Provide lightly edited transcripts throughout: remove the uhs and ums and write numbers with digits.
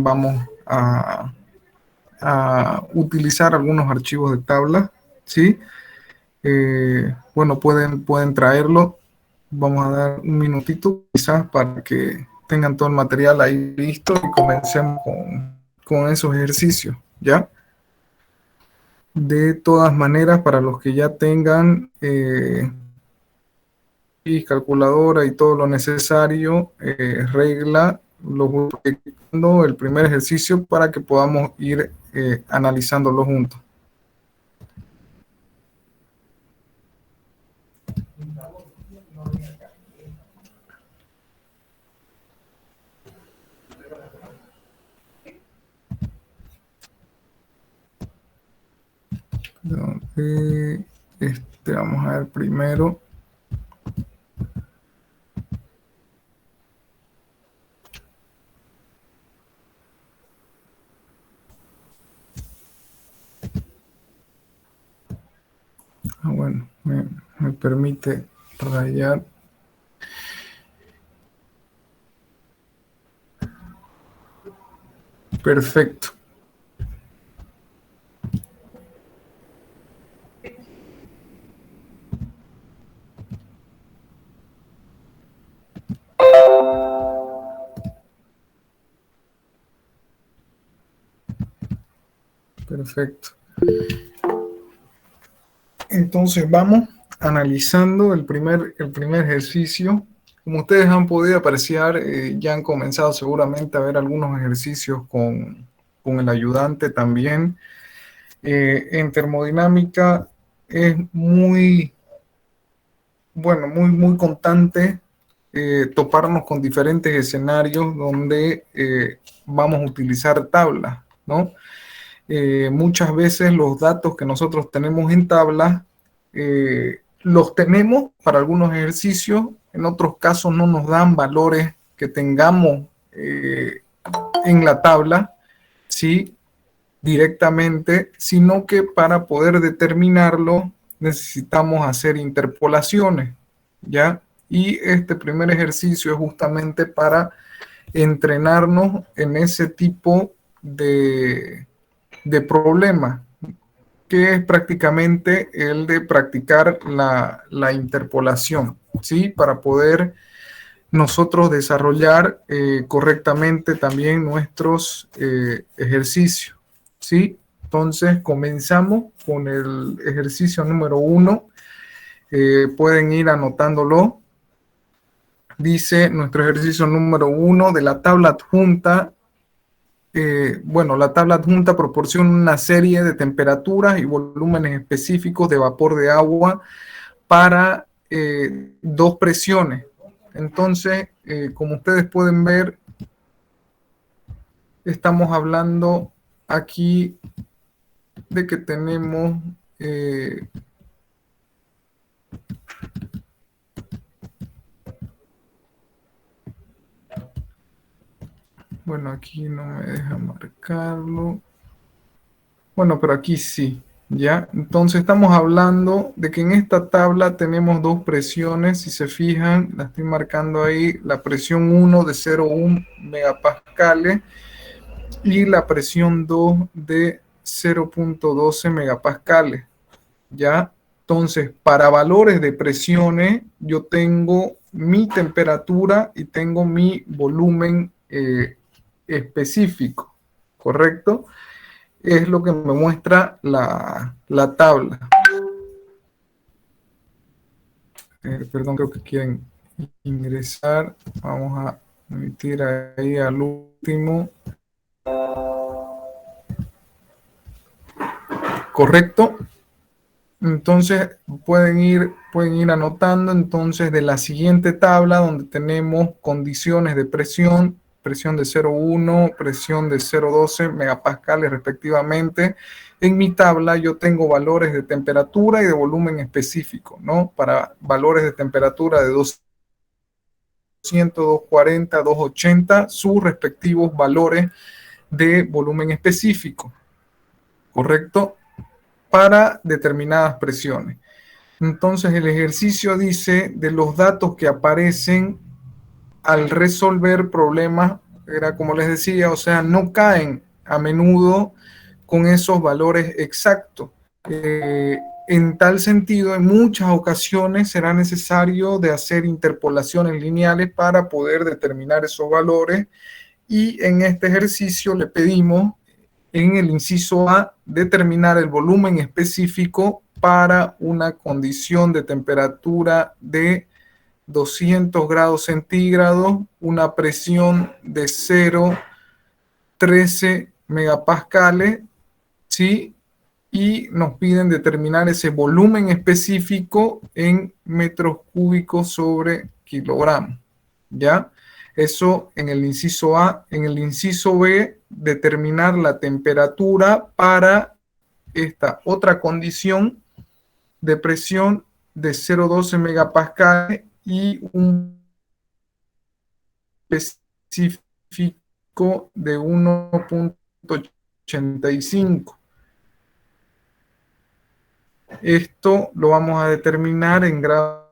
también vamos a utilizar algunos archivos de tabla, ¿sí? Bueno, pueden traerlo. Vamos a dar un minutito quizás para que tengan todo el material ahí listo y comencemos con esos ejercicios, ¿ya? De todas maneras, para los que ya tengan y calculadora y todo lo necesario, regla, los voy proyectando el primer ejercicio para que podamos ir analizándolo juntos. Vamos a ver primero. Bueno, me permite rayar. Perfecto. Perfecto. Entonces vamos analizando el primer ejercicio. Como ustedes han podido apreciar, ya han comenzado seguramente a ver algunos ejercicios con el ayudante también. En termodinámica es muy constante toparnos con diferentes escenarios donde vamos a utilizar tablas, ¿no? Muchas veces los datos que nosotros tenemos en tabla los tenemos para algunos ejercicios, en otros casos no nos dan valores que tengamos en la tabla, ¿sí? Directamente, sino que para poder determinarlo necesitamos hacer interpolaciones, ¿ya? Y este primer ejercicio es justamente para entrenarnos en ese tipo de problema, que es prácticamente el de practicar la interpolación, ¿sí? Para poder nosotros desarrollar correctamente también nuestros ejercicios, ¿sí? Entonces comenzamos con el ejercicio número 1. Pueden ir anotándolo. Dice nuestro ejercicio número 1 de la tabla adjunta. La tabla adjunta proporciona una serie de temperaturas y volúmenes específicos de vapor de agua para dos presiones. Entonces, como ustedes pueden ver, estamos hablando aquí de que tenemos bueno, aquí no me deja marcarlo. Bueno, pero aquí sí, ¿ya? Entonces estamos hablando de que en esta tabla tenemos dos presiones. Si se fijan, la estoy marcando ahí, la presión 1 de 0,1 megapascales y la presión 2 de 0,12 megapascales, ¿ya? Entonces, para valores de presiones, yo tengo mi temperatura y tengo mi volumen específico, ¿correcto? Es lo que me muestra la tabla. Perdón, creo que quieren ingresar. Vamos a emitir ahí al último. ¿Correcto? Entonces pueden ir anotando entonces de la siguiente tabla donde tenemos condiciones de presión de 0,1, presión de 0,12 megapascales respectivamente. En mi tabla yo tengo valores de temperatura y de volumen específico, ¿no? Para valores de temperatura de 200, 240, 280, sus respectivos valores de volumen específico, ¿correcto? Para determinadas presiones. Entonces el ejercicio dice de los datos que aparecen al resolver problemas era como les decía, o sea, no caen a menudo con esos valores exactos. En tal sentido, en muchas ocasiones será necesario de hacer interpolaciones lineales para poder determinar esos valores, y en este ejercicio le pedimos en el inciso A determinar el volumen específico para una condición de temperatura de 200 grados centígrados, una presión de 0,13 megapascales, ¿sí? Y nos piden determinar ese volumen específico en metros cúbicos sobre kilogramos, ¿ya? Eso en el inciso A. En el inciso B, determinar la temperatura para esta otra condición de presión de 0,12 megapascales y un específico de 1,85. Esto lo vamos a determinar en grado,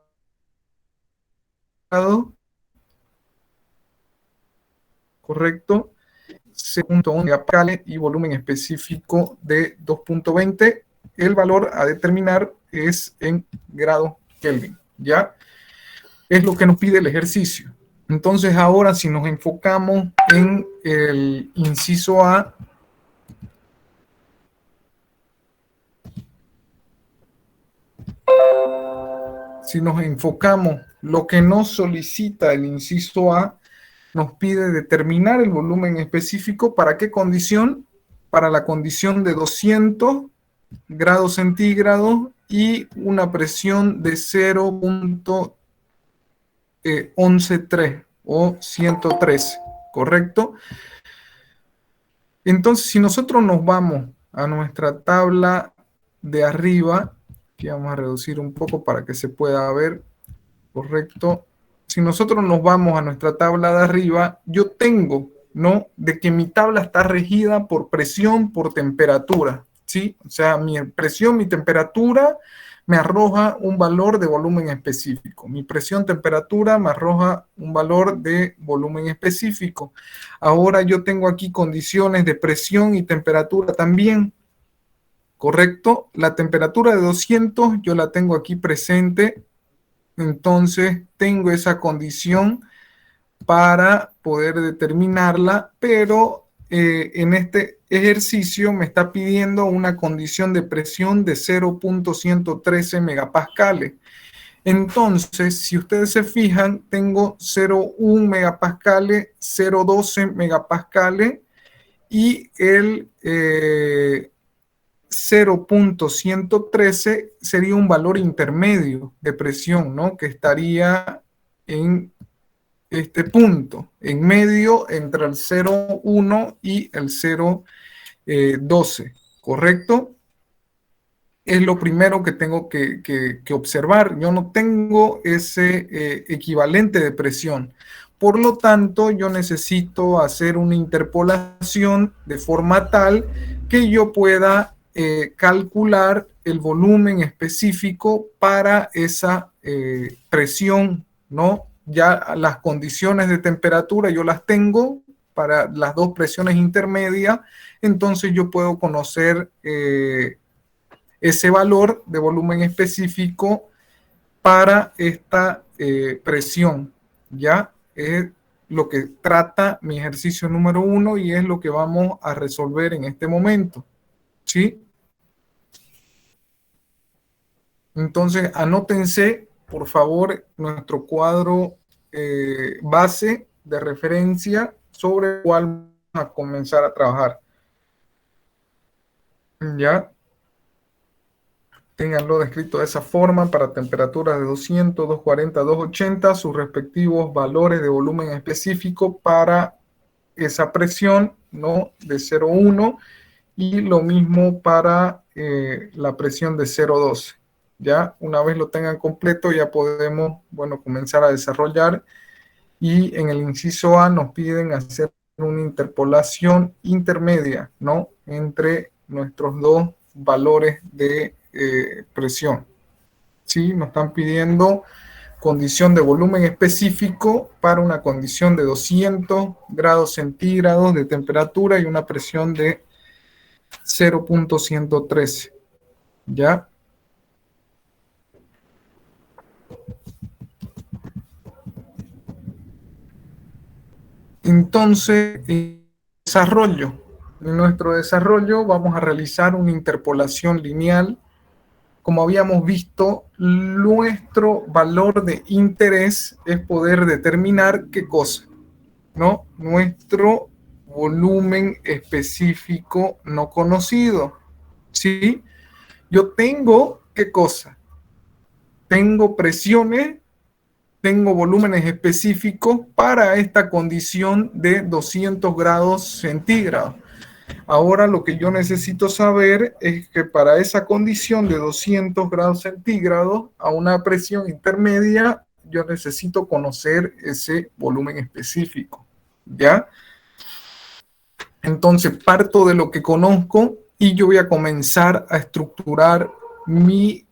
correcto, 0,1 megapascales y volumen específico de 2,20. El valor a determinar es en grados Kelvin, ¿ya? Es lo que nos pide el ejercicio. Entonces ahora si nos enfocamos en el inciso A, si nos enfocamos, lo que nos solicita el inciso A, nos pide determinar el volumen específico. ¿Para qué condición? Para la condición de 200 grados centígrados y una presión de 0,113 o 113, ¿correcto? Entonces, si nosotros nos vamos a nuestra tabla de arriba, que vamos a reducir un poco para que se pueda ver, correcto. Si nosotros nos vamos a nuestra tabla de arriba, yo tengo, ¿no?, de que mi tabla está regida por presión, por temperatura, ¿sí? O sea, mi presión, mi temperatura me arroja un valor de volumen específico. Mi presión, temperatura me arroja un valor de volumen específico. Ahora yo tengo aquí condiciones de presión y temperatura también, ¿correcto? La temperatura de 200 yo la tengo aquí presente. Entonces tengo esa condición para poder determinarla, pero en este ejercicio me está pidiendo una condición de presión de 0,113 megapascales. Entonces, si ustedes se fijan, tengo 0,1 megapascales, 0,12 megapascales y el 0,113 sería un valor intermedio de presión, ¿no?, que estaría en este punto, en medio entre el 0,1 y el 0,12, ¿correcto? Es lo primero que tengo que observar. Yo no tengo ese equivalente de presión. Por lo tanto, yo necesito hacer una interpolación de forma tal que yo pueda calcular el volumen específico para esa presión, ¿no? Ya las condiciones de temperatura yo las tengo para las dos presiones intermedias, entonces yo puedo conocer ese valor de volumen específico para esta presión, ¿ya? Es lo que trata mi ejercicio número 1 y es lo que vamos a resolver en este momento, ¿sí? Entonces, anótense, por favor, nuestro cuadro base de referencia sobre el cual vamos a comenzar a trabajar. ¿Ya? Ténganlo descrito de esa forma para temperaturas de 200, 240, 280, sus respectivos valores de volumen específico para esa presión, ¿no?, de 0,1, y lo mismo para la presión de 0,12. Ya una vez lo tengan completo, ya podemos, bueno, comenzar a desarrollar. Y en el inciso A nos piden hacer una interpolación intermedia, ¿no?, entre nuestros dos valores de presión. Sí, nos están pidiendo condición de volumen específico para una condición de 200 grados centígrados de temperatura y una presión de 0.113. ¿Ya? Entonces, desarrollo. En nuestro desarrollo vamos a realizar una interpolación lineal. Como habíamos visto, nuestro valor de interés es poder determinar qué cosa, ¿no? Nuestro volumen específico no conocido, ¿sí? Yo tengo, ¿qué cosa? Tengo presiones, tengo volúmenes específicos para esta condición de 200 grados centígrados. Ahora lo que yo necesito saber es que para esa condición de 200 grados centígrados a una presión intermedia, yo necesito conocer ese volumen específico, ¿ya? Entonces parto de lo que conozco y yo voy a comenzar a estructurar mi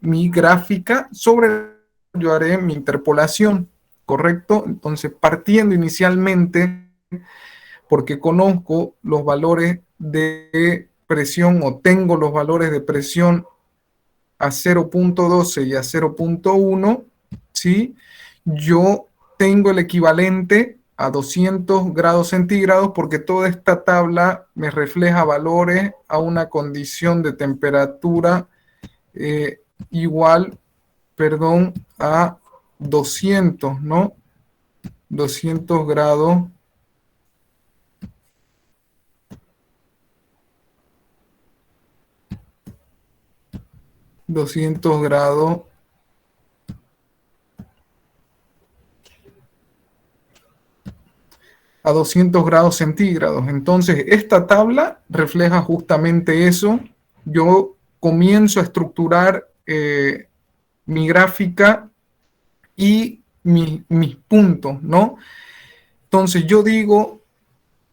gráfica sobre, yo haré mi interpolación, ¿correcto? Entonces partiendo inicialmente porque conozco los valores de presión o tengo los valores de presión a 0.12 y a 0.1, ¿sí? Yo tengo el equivalente a 200 grados centígrados porque toda esta tabla me refleja valores a una condición de temperatura igual, perdón, a 200, ¿no? 200 grados 200 grados a 200 grados centígrados. Entonces, esta tabla refleja justamente eso. Yo comienzo a estructurar mi gráfica y mis puntos, ¿no? Entonces, yo digo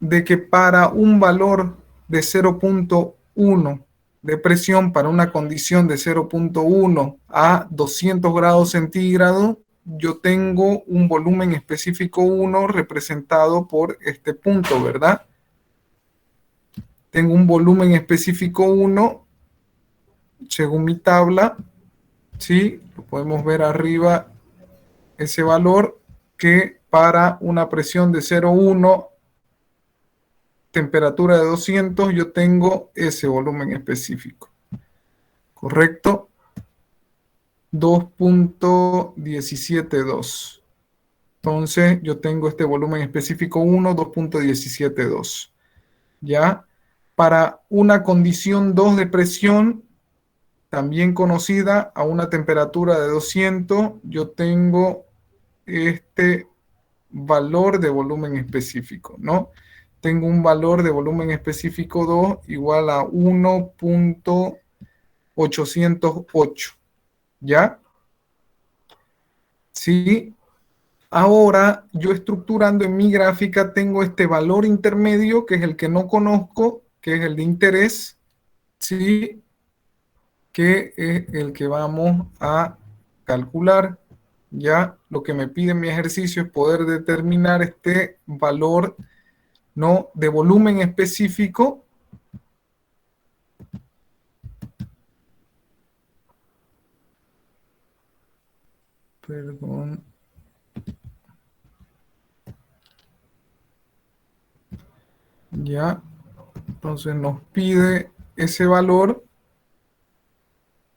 de que para un valor de 0.1 de presión, para una condición de 0.1 a 200 grados centígrados, yo tengo un volumen específico 1 representado por este punto, ¿verdad? Tengo un volumen específico 1 según mi tabla, ¿sí? Lo podemos ver arriba, ese valor que para una presión de 0.1, temperatura de 200, yo tengo ese volumen específico, ¿correcto? 2.172. Entonces, yo tengo este volumen específico 1, 2.172. ¿Ya? Para una condición 2 de presión, también conocida a una temperatura de 200, yo tengo este valor de volumen específico, ¿no? Tengo un valor de volumen específico 2 igual a 1.808, ¿ya? Sí. Ahora, yo estructurando en mi gráfica, tengo este valor intermedio, que es el que no conozco, que es el de interés, ¿sí? Que es el que vamos a calcular. Ya lo que me pide mi ejercicio es poder determinar este valor, ¿no? De volumen específico. Perdón. Ya. Entonces nos pide ese valor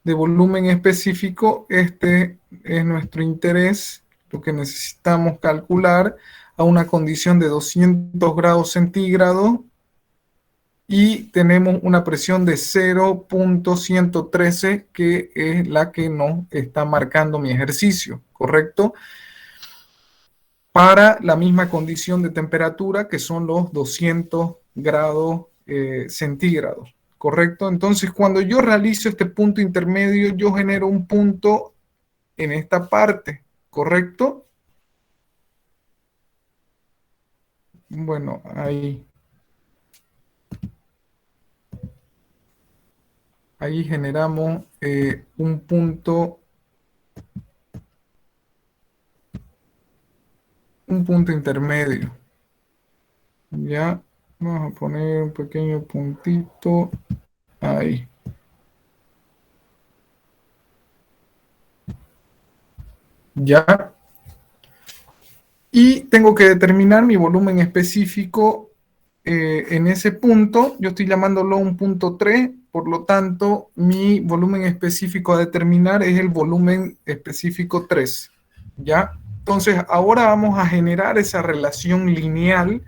de volumen específico. Este es nuestro interés, lo que necesitamos calcular a una condición de 200 grados centígrados y tenemos una presión de 0.113 que es la que nos está marcando mi ejercicio, ¿correcto? Para la misma condición de temperatura que son los 200 grados centígrados, ¿correcto? Entonces, cuando yo realizo este punto intermedio, yo genero un punto en esta parte, ¿correcto? Bueno, ahí generamos un punto un punto intermedio. Ya, vamos a poner un pequeño puntito ahí. Ya. Y tengo que determinar mi volumen específico en ese punto. Yo estoy llamándolo un punto 3, por lo tanto, mi volumen específico a determinar es el volumen específico 3. ¿Ya? Entonces, ahora vamos a generar esa relación lineal,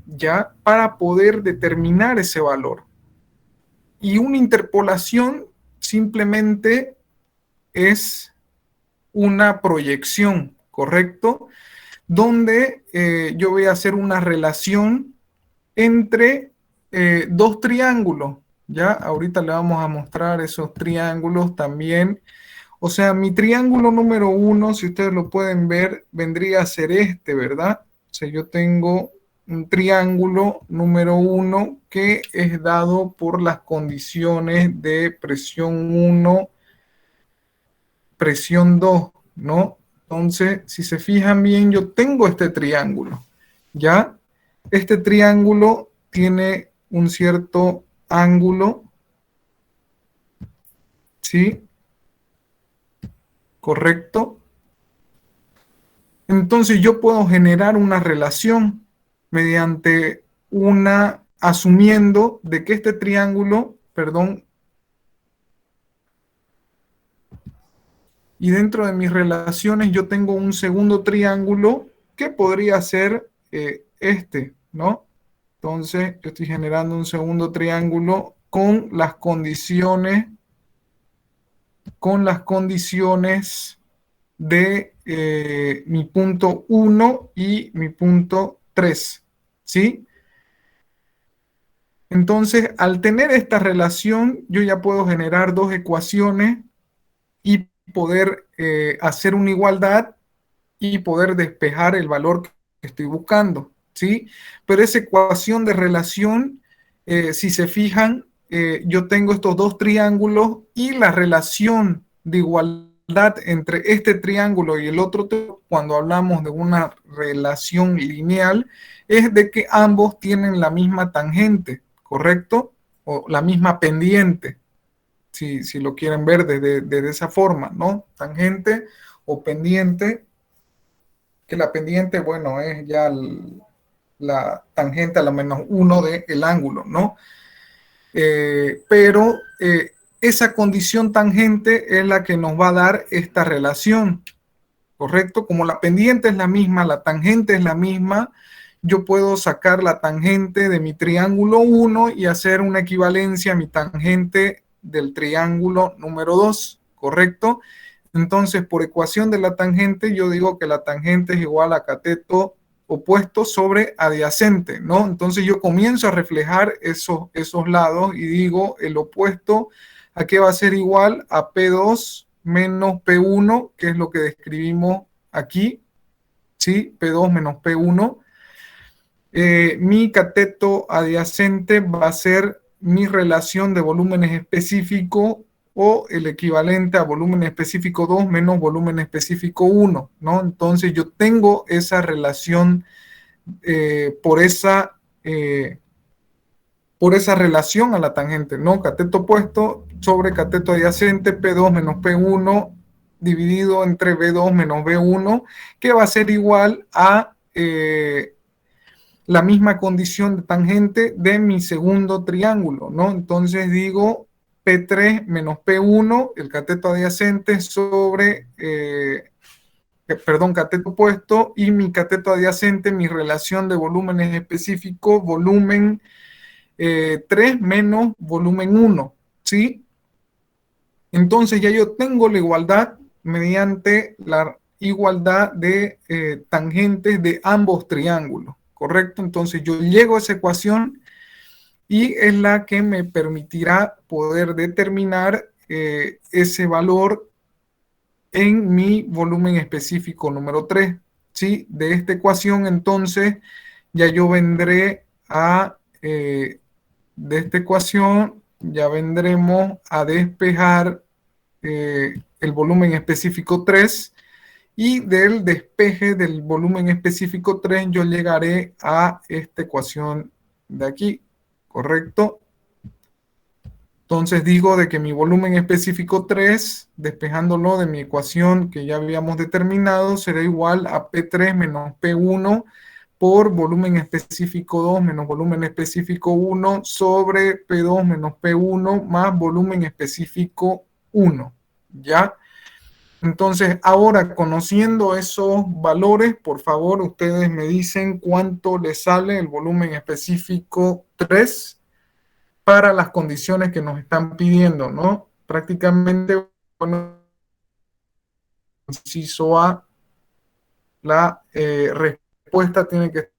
¿ya? Para poder determinar ese valor. Y una interpolación simplemente es una proyección, ¿correcto? Donde yo voy a hacer una relación entre dos triángulos. Ya, ahorita le vamos a mostrar esos triángulos también. O sea, mi triángulo número 1, si ustedes lo pueden ver, vendría a ser este, ¿verdad? O sea, yo tengo un triángulo número 1 que es dado por las condiciones de presión 1, presión 2, ¿no? Entonces, si se fijan bien, yo tengo este triángulo, ¿ya? Este triángulo tiene un cierto ángulo, ¿sí? ¿Correcto? Entonces yo puedo generar una relación mediante asumiendo de que este triángulo, perdón, y dentro de mis relaciones yo tengo un segundo triángulo que podría ser este, ¿no? Entonces yo estoy generando un segundo triángulo con las condiciones de mi punto 1 y mi punto 3, ¿sí? Entonces, al tener esta relación, yo ya puedo generar dos ecuaciones y poder hacer una igualdad y poder despejar el valor que estoy buscando, ¿sí? Pero esa ecuación de relación, si se fijan, yo tengo estos dos triángulos y la relación de igualdad entre este triángulo y el otro, cuando hablamos de una relación lineal, es de que ambos tienen la misma tangente, ¿correcto? O la misma pendiente, si lo quieren ver desde esa forma, ¿no? Tangente o pendiente, que la pendiente, bueno, es ya la tangente a la menos uno del ángulo, ¿no? Pero esa condición tangente es la que nos va a dar esta relación, ¿correcto? Como la pendiente es la misma, la tangente es la misma, yo puedo sacar la tangente de mi triángulo 1 y hacer una equivalencia a mi tangente del triángulo número 2, ¿correcto? Entonces, por ecuación de la tangente, yo digo que la tangente es igual a cateto opuesto sobre adyacente, ¿no? Entonces yo comienzo a reflejar esos lados y digo el opuesto a qué va a ser igual a P2 menos P1, que es lo que describimos aquí, ¿sí? P2 menos P1. Mi cateto adyacente va a ser mi relación de volúmenes específicos o el equivalente a volumen específico 2 menos volumen específico 1, ¿no? Entonces yo tengo esa relación eh, por esa relación a la tangente, ¿no? Cateto opuesto sobre cateto adyacente, P2 menos P1 dividido entre B2 menos B1, que va a ser igual a la misma condición de tangente de mi segundo triángulo, ¿no? Entonces digo P3 menos P1, el cateto adyacente sobre, perdón, cateto opuesto, y mi cateto adyacente, mi relación de volúmenes específicos, volumen 3 menos volumen 1, ¿sí? Entonces ya yo tengo la igualdad mediante la igualdad de tangentes de ambos triángulos, ¿correcto? Entonces yo llego a esa ecuación y es la que me permitirá poder determinar ese valor en mi volumen específico número 3, ¿sí? De esta ecuación, entonces, ya yo vendré de esta ecuación, ya vendremos a despejar el volumen específico 3 y del despeje del volumen específico 3 yo llegaré a esta ecuación de aquí, ¿correcto? Entonces digo de que mi volumen específico 3, despejándolo de mi ecuación que ya habíamos determinado, será igual a P3 menos P1 por volumen específico 2 menos volumen específico 1 sobre P2 menos P1 más volumen específico 1. ¿Ya? Entonces, ahora conociendo esos valores, por favor, ustedes me dicen cuánto les sale el volumen específico 3 para las condiciones que nos están pidiendo, ¿no? Prácticamente, bueno, inciso A, la respuesta tiene que ser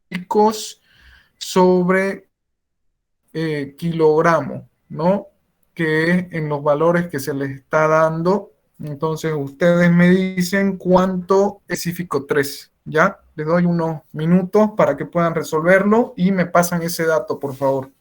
picos sobre kilogramo, ¿no? Que es en los valores que se les está dando. Entonces, ustedes me dicen cuánto específico 3, ¿ya? Les doy unos minutos para que puedan resolverlo y me pasan ese dato, por favor.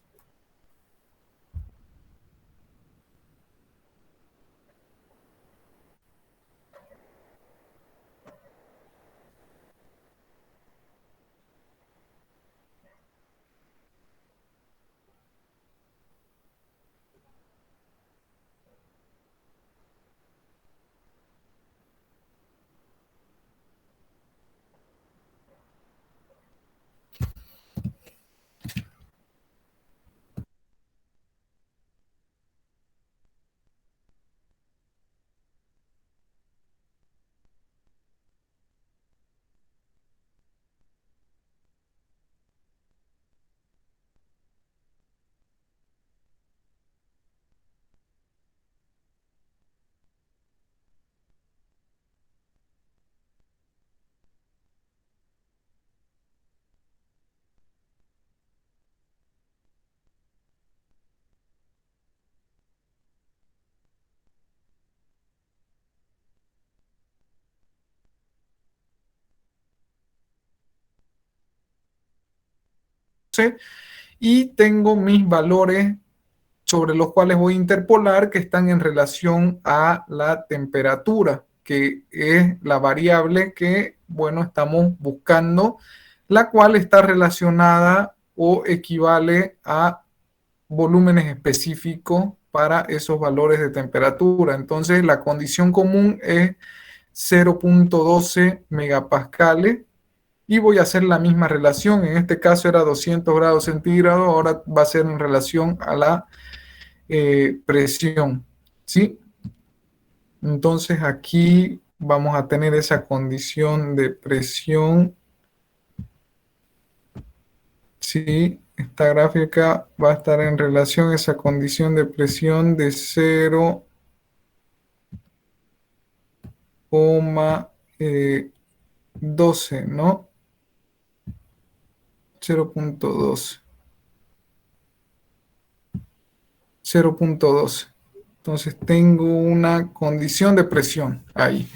Y tengo mis valores sobre los cuales voy a interpolar que están en relación a la temperatura, que es la variable que, bueno, estamos buscando, la cual está relacionada o equivale a volúmenes específicos para esos valores de temperatura. Entonces, la condición común es 0.12 megapascales y voy a hacer la misma relación. En este caso era 200 grados centígrados, ahora va a ser en relación a la presión, ¿sí? Entonces aquí vamos a tener esa condición de presión, ¿sí? Esta gráfica va a estar en relación a esa condición de presión de 0,12, ¿no? 0.12. 0.12. Entonces tengo una condición de presión ahí.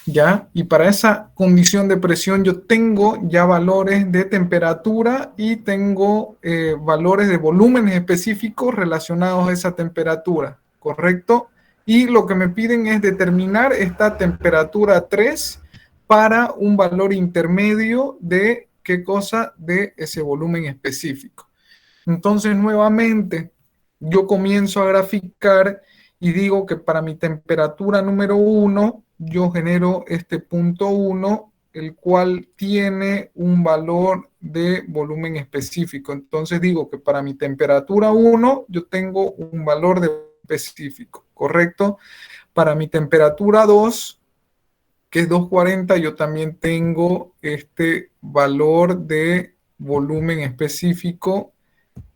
¿Ya? Y para esa condición de presión yo tengo ya valores de temperatura y tengo valores de volúmenes específicos relacionados a esa temperatura, ¿correcto? Y lo que me piden es determinar esta temperatura 3 para un valor intermedio de qué cosa, de ese volumen específico. Entonces, nuevamente, yo comienzo a graficar y digo que para mi temperatura número 1, yo genero este punto 1, el cual tiene un valor de volumen específico. Entonces digo que para mi temperatura 1, yo tengo un valor de específico, ¿correcto? Para mi temperatura 2, que es 240, yo también tengo este valor de volumen específico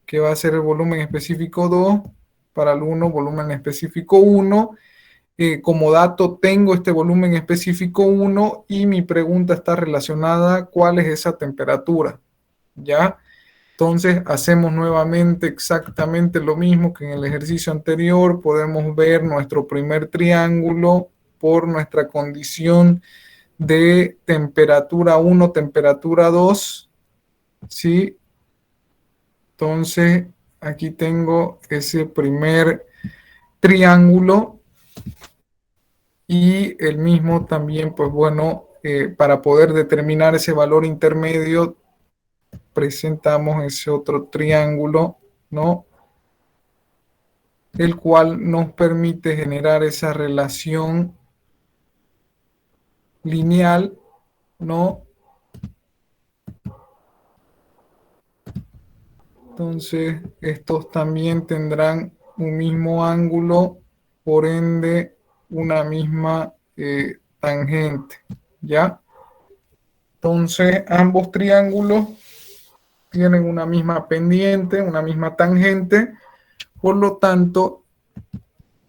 que va a ser el volumen específico 2 para el 1, volumen específico 1. Como dato tengo este volumen específico 1 y mi pregunta está relacionada cuál es esa temperatura, ¿ya? Entonces hacemos nuevamente exactamente lo mismo que en el ejercicio anterior. Podemos ver nuestro primer triángulo por nuestra condición de temperatura 1, temperatura 2, ¿sí? Entonces, aquí tengo ese primer triángulo Y el mismo también, pues bueno, para poder determinar ese valor intermedio, presentamos ese otro triángulo, ¿no? El cual nos permite generar esa relación lineal, ¿no? Entonces, estos también tendrán un mismo ángulo, por ende, una misma tangente, ¿ya? Entonces, ambos triángulos tienen una misma pendiente, una misma tangente, por lo tanto,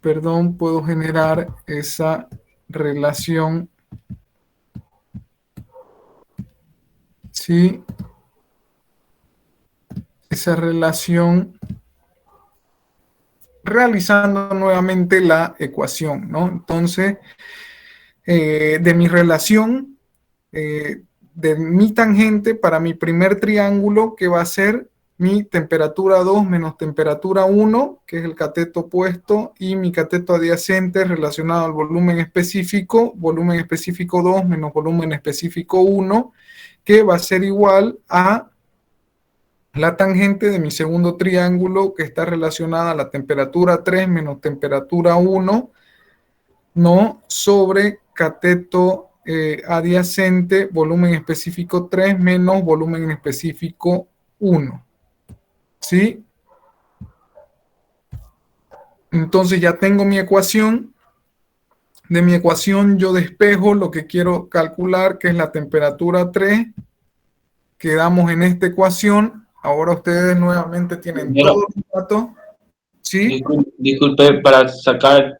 perdón, puedo generar esa relación, ¿sí? Esa relación realizando nuevamente la ecuación, ¿no? Entonces, de mi relación, de mi tangente para mi primer triángulo, que va a ser mi temperatura 2 menos temperatura 1, que es el cateto opuesto, y mi cateto adyacente relacionado al volumen específico 2 menos volumen específico 1, que va a ser igual a la tangente de mi segundo triángulo, que está relacionada a la temperatura 3 menos temperatura 1, no sobre cateto adyacente, volumen específico 3 menos volumen específico 1. ¿Sí? Entonces ya tengo mi ecuación. De mi ecuación yo despejo lo que quiero calcular, que es la temperatura 3. Quedamos en esta ecuación. Ahora ustedes nuevamente tienen Primero, todos los datos. ¿Sí? disculpe, para sacar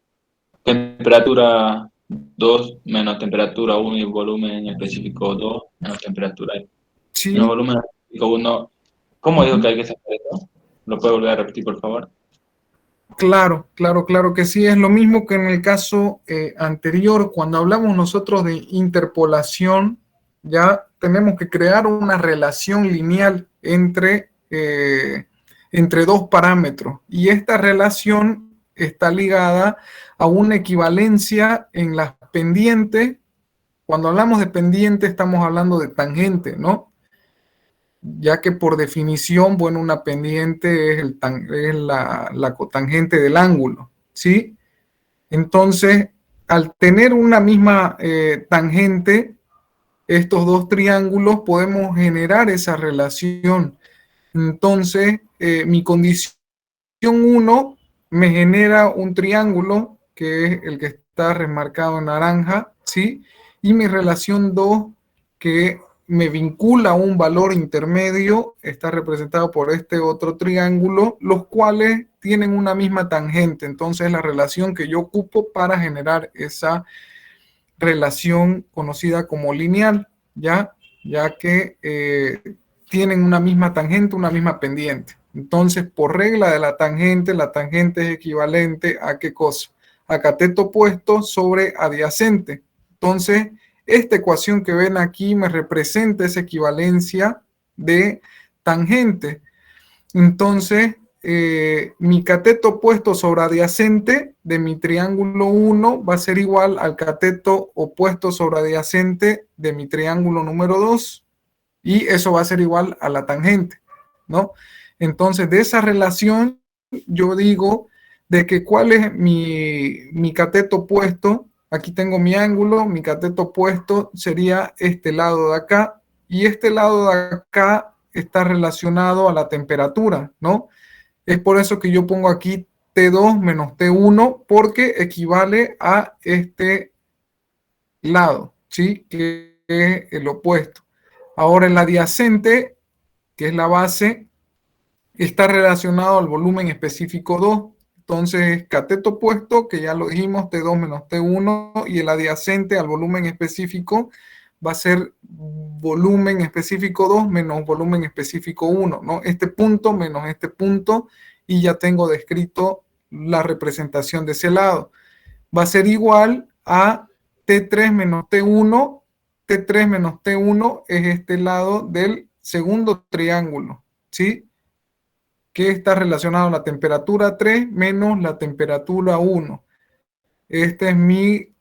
temperatura 2 menos temperatura 1 y volumen específico 2 menos temperatura menos Sí. volumen específico 1, ¿cómo dijo que hay que sacar eso? ¿Lo puede volver a repetir, por favor? Claro, claro, claro que sí. Es lo mismo que en el caso anterior. Cuando hablamos nosotros de interpolación, ya tenemos que crear una relación lineal entre dos parámetros. Y esta relación está ligada a una equivalencia en las pendientes. Cuando hablamos de pendiente, estamos hablando de tangente, ¿no? Ya que por definición, bueno, una pendiente es la cotangente del ángulo, ¿sí? Entonces, al tener una misma tangente, estos dos triángulos podemos generar esa relación. Entonces, mi condición uno me genera un triángulo, que es el que está remarcado en naranja, ¿sí? Y mi relación 2 que me vincula a un valor intermedio, está representado por este otro triángulo, los cuales tienen una misma tangente. Entonces, la relación que yo ocupo para generar esa relación conocida como lineal, ya que tienen una misma tangente, una misma pendiente. Entonces, por regla de la tangente es equivalente a ¿qué cosa? A cateto opuesto sobre adyacente. Entonces, esta ecuación que ven aquí me representa esa equivalencia de tangente. Entonces, mi cateto opuesto sobre adyacente de mi triángulo 1 va a ser igual al cateto opuesto sobre adyacente de mi triángulo número 2, y eso va a ser igual a la tangente, ¿no? Entonces, de esa relación, yo digo de que cuál es mi cateto opuesto. Aquí tengo mi ángulo, mi cateto opuesto sería este lado de acá, y este lado de acá está relacionado a la temperatura, ¿no? Es por eso que yo pongo aquí T2 menos T1, porque equivale a este lado, ¿sí? Que es el opuesto. Ahora el adyacente, que es la base, está relacionado al volumen específico 2. Entonces, cateto opuesto, que ya lo dijimos, T2 menos T1, y el adyacente al volumen específico va a ser volumen específico 2 menos volumen específico 1, ¿no? Este punto menos este punto, y ya tengo descrito la representación de ese lado. Va a ser igual a T3 menos T1. T3 menos T1 es este lado del segundo triángulo, ¿sí? Que está relacionado a la temperatura 3 menos la temperatura 1. Este es mi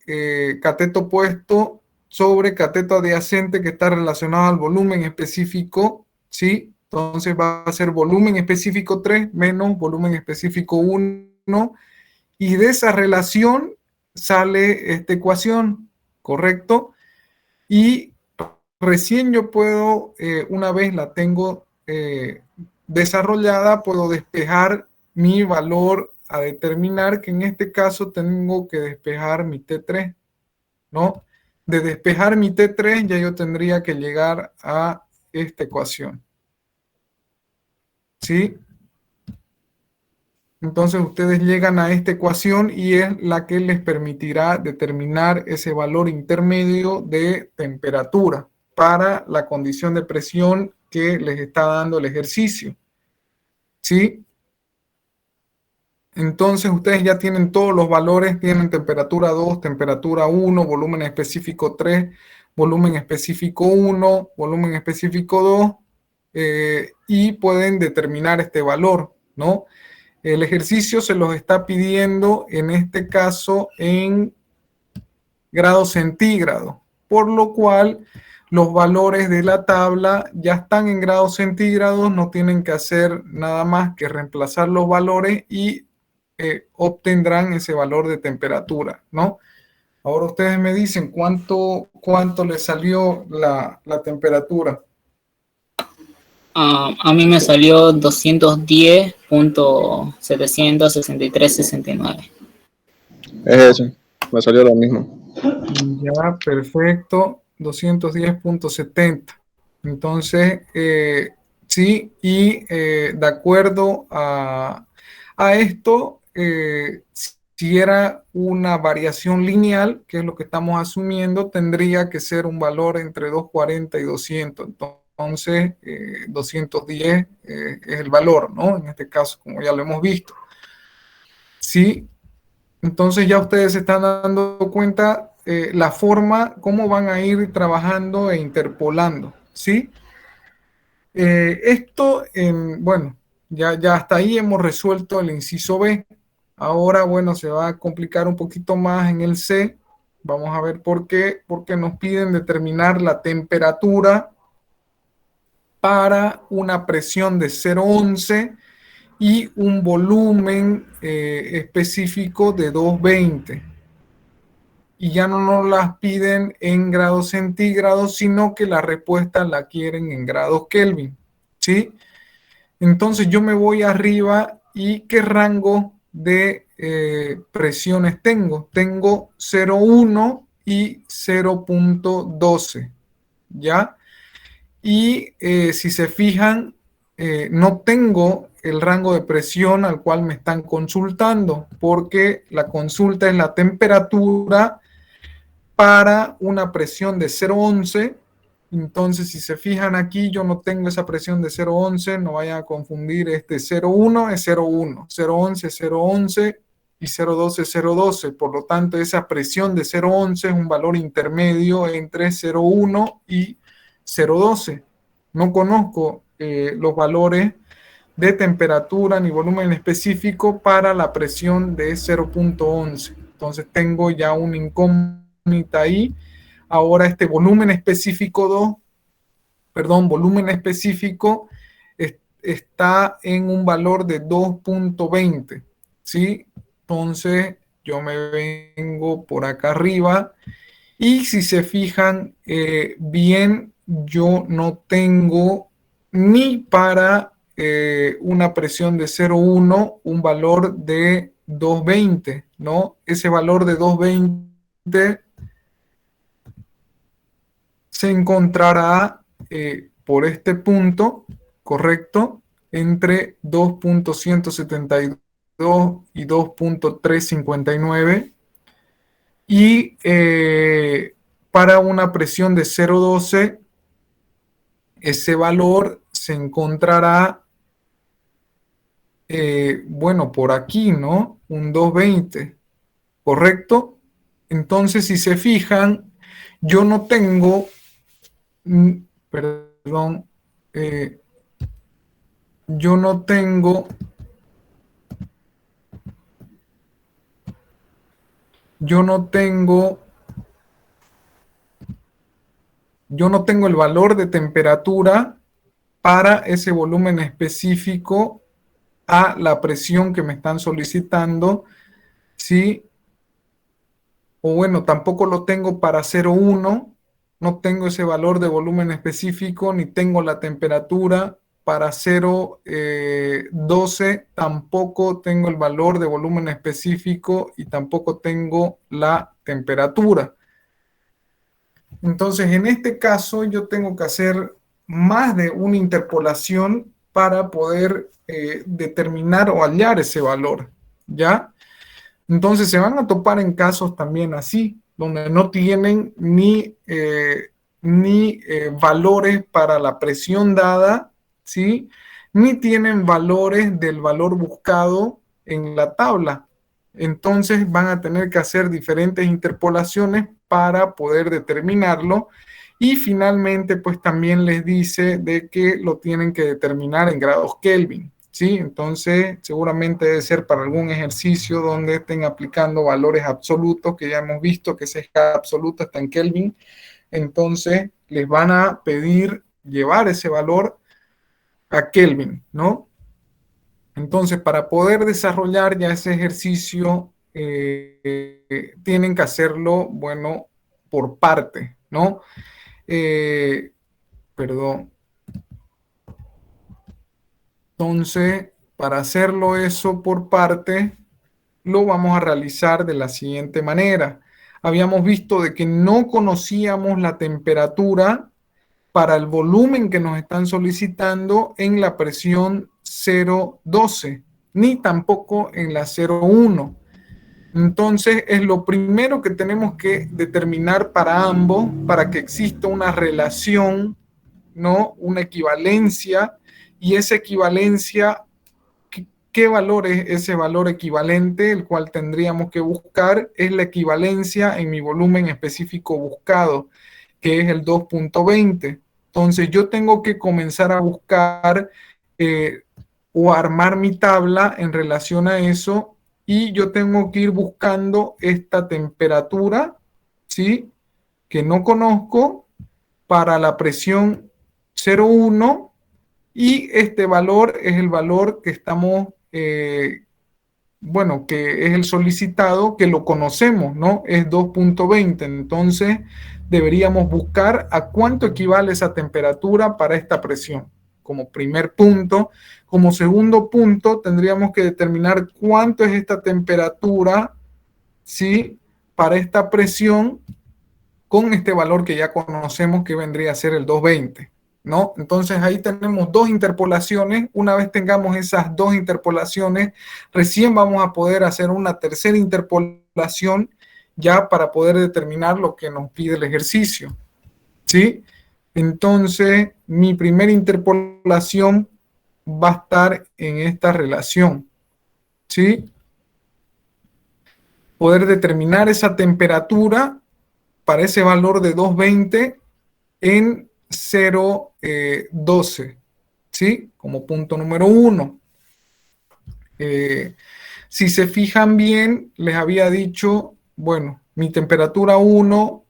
cateto opuesto sobre cateto adyacente que está relacionado al volumen específico, ¿sí? Entonces va a ser volumen específico 3 menos volumen específico 1, y de esa relación sale esta ecuación, ¿correcto? Y recién yo puedo, una vez la tengo desarrollada, puedo despejar mi valor a determinar, que en este caso tengo que despejar mi T3, ¿no? De despejar mi T3 ya yo tendría que llegar a esta ecuación, ¿sí? Entonces ustedes llegan a esta ecuación y es la que les permitirá determinar ese valor intermedio de temperatura para la condición de presión que les está dando el ejercicio, ¿sí? Entonces ustedes ya tienen todos los valores, tienen temperatura 2, temperatura 1, volumen específico 3, volumen específico 1, volumen específico 2, y pueden determinar este valor, ¿no? El ejercicio se los está pidiendo en este caso en grados centígrados, por lo cual los valores de la tabla ya están en grados centígrados, no tienen que hacer nada más que reemplazar los valores y obtendrán ese valor de temperatura, ¿no? Ahora ustedes me dicen cuánto les salió la temperatura. A mí me salió 210.763.69. Es eso, me salió lo mismo. Ya, perfecto, 210.70. Entonces, sí, y de acuerdo a esto, si era una variación lineal, que es lo que estamos asumiendo, tendría que ser un valor entre 240 y 200. Entonces, 210 es el valor, ¿no? En este caso, como ya lo hemos visto. Sí, entonces ya ustedes se están dando cuenta la forma, cómo van a ir trabajando e interpolando, ¿sí? Bueno, ya hasta ahí hemos resuelto el inciso B. Ahora, bueno, se va a complicar un poquito más en el C. Vamos a ver por qué. Porque nos piden determinar la temperatura para una presión de 0,11 y un volumen específico de 220. Y ya no nos las piden en grados centígrados, sino que la respuesta la quieren en grados Kelvin, ¿sí? Entonces yo me voy arriba y ¿qué rango de presiones tengo? Tengo 0,1 y 0,12, ¿ya? Y si se fijan, no tengo el rango de presión al cual me están consultando, porque la consulta es la temperatura para una presión de 0,11. Entonces, si se fijan aquí, yo no tengo esa presión de 0,11, no vayan a confundir, 0,1 es 0,1, 0,11 es 0,11 y 0,12 es 0,12. Por lo tanto, esa presión de 0,11 es un valor intermedio entre 0,1 y 0,12. No conozco los valores de temperatura ni volumen específico para la presión de 0,11. Entonces, tengo ya un incógnita ahí. Ahora este volumen específico volumen específico está en un valor de 2,20, ¿sí? Entonces yo me vengo por acá arriba y si se fijan bien, yo no tengo ni para una presión de 0,1 un valor de 220, ¿no? Ese valor de 220 se encontrará por este punto, ¿correcto? Entre 2,172 y 2,359. Y para una presión de 0,12, ese valor se encontrará, bueno, por aquí, ¿no? Un 220, ¿correcto? Entonces, si se fijan, yo no tengo perdón, yo no yo no tengo el valor de temperatura para ese volumen específico a la presión que me están solicitando, ¿sí? O bueno, tampoco lo tengo para 0,1, no tengo ese valor de volumen específico, ni tengo la temperatura para 0,12, tampoco tengo el valor de volumen específico y tampoco tengo la temperatura. Entonces, en este caso, yo tengo que hacer más de una interpolación para poder determinar o hallar ese valor, ¿ya? Entonces, se van a topar en casos también así, donde no tienen ni valores para la presión dada, ¿sí? Ni tienen valores del valor buscado en la tabla. Entonces van a tener que hacer diferentes interpolaciones para poder determinarlo. Y finalmente, pues también les dice de que lo tienen que determinar en grados Kelvin, ¿sí? Entonces, seguramente debe ser para algún ejercicio donde estén aplicando valores absolutos, que ya hemos visto que esa escala absoluta está en Kelvin. Entonces, les van a pedir llevar ese valor a Kelvin, ¿no? Entonces, para poder desarrollar ya ese ejercicio, tienen que hacerlo, bueno, por parte, ¿no? Perdón. Entonces, para hacerlo eso por parte, lo vamos a realizar de la siguiente manera. Habíamos visto de que no conocíamos la temperatura para el volumen que nos están solicitando en la presión 0,12, ni tampoco en la 0,1. Entonces, es lo primero que tenemos que determinar para ambos, para que exista una relación, ¿no? Una equivalencia, y esa equivalencia, ¿qué valor es ese valor equivalente? El cual tendríamos que buscar es la equivalencia en mi volumen específico buscado, que es el 2,20. Entonces yo tengo que comenzar a buscar o armar mi tabla en relación a eso, y yo tengo que ir buscando esta temperatura, ¿sí? Que no conozco para la presión 0,1, y este valor es el valor que estamos, bueno, que es el solicitado, que lo conocemos, ¿no? Es 2,20. Entonces, deberíamos buscar a cuánto equivale esa temperatura para esta presión, como primer punto. Como segundo punto, tendríamos que determinar cuánto es esta temperatura, ¿sí? Para esta presión, con este valor que ya conocemos, que vendría a ser el 2,20, ¿no? Entonces ahí tenemos dos interpolaciones. Una vez tengamos esas dos interpolaciones, recién vamos a poder hacer una tercera interpolación ya para poder determinar lo que nos pide el ejercicio, ¿sí? Entonces, mi primera interpolación va a estar en esta relación, ¿sí? Poder determinar esa temperatura para ese valor de 2,20 en 0,12, ¿sí? Como punto número 1. Si se fijan bien, les había dicho, bueno, mi temperatura 1,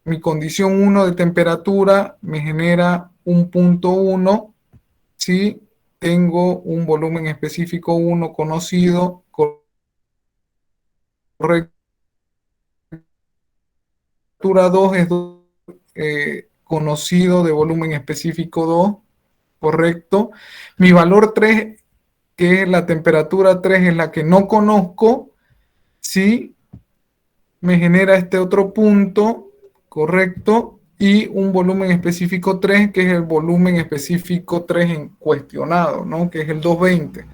mi condición 1 de temperatura me genera un punto 1, ¿sí? Tengo un volumen específico 1 conocido, correcto. Temperatura 2 es conocido de volumen específico 2, correcto. Mi valor 3, que es la temperatura 3, es la que no conozco, ¿sí? Me genera este otro punto, correcto, y un volumen específico 3, que es el volumen específico 3 en cuestionado, ¿no? Que es el 2,20.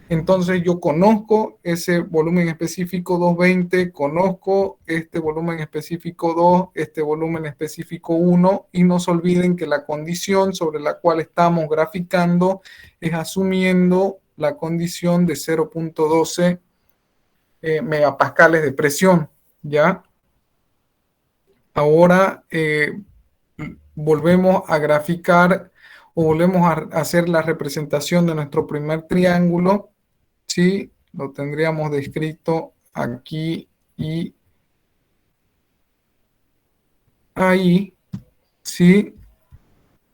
Entonces yo conozco ese volumen específico 2,20, conozco este volumen específico 2, este volumen específico 1, y no se olviden que la condición sobre la cual estamos graficando es asumiendo la condición de 0,12 megapascales de presión, ¿ya? Ahora volvemos a graficar, o volvemos a hacer la representación de nuestro primer triángulo, ¿sí? Lo tendríamos descrito aquí y ahí, ¿sí?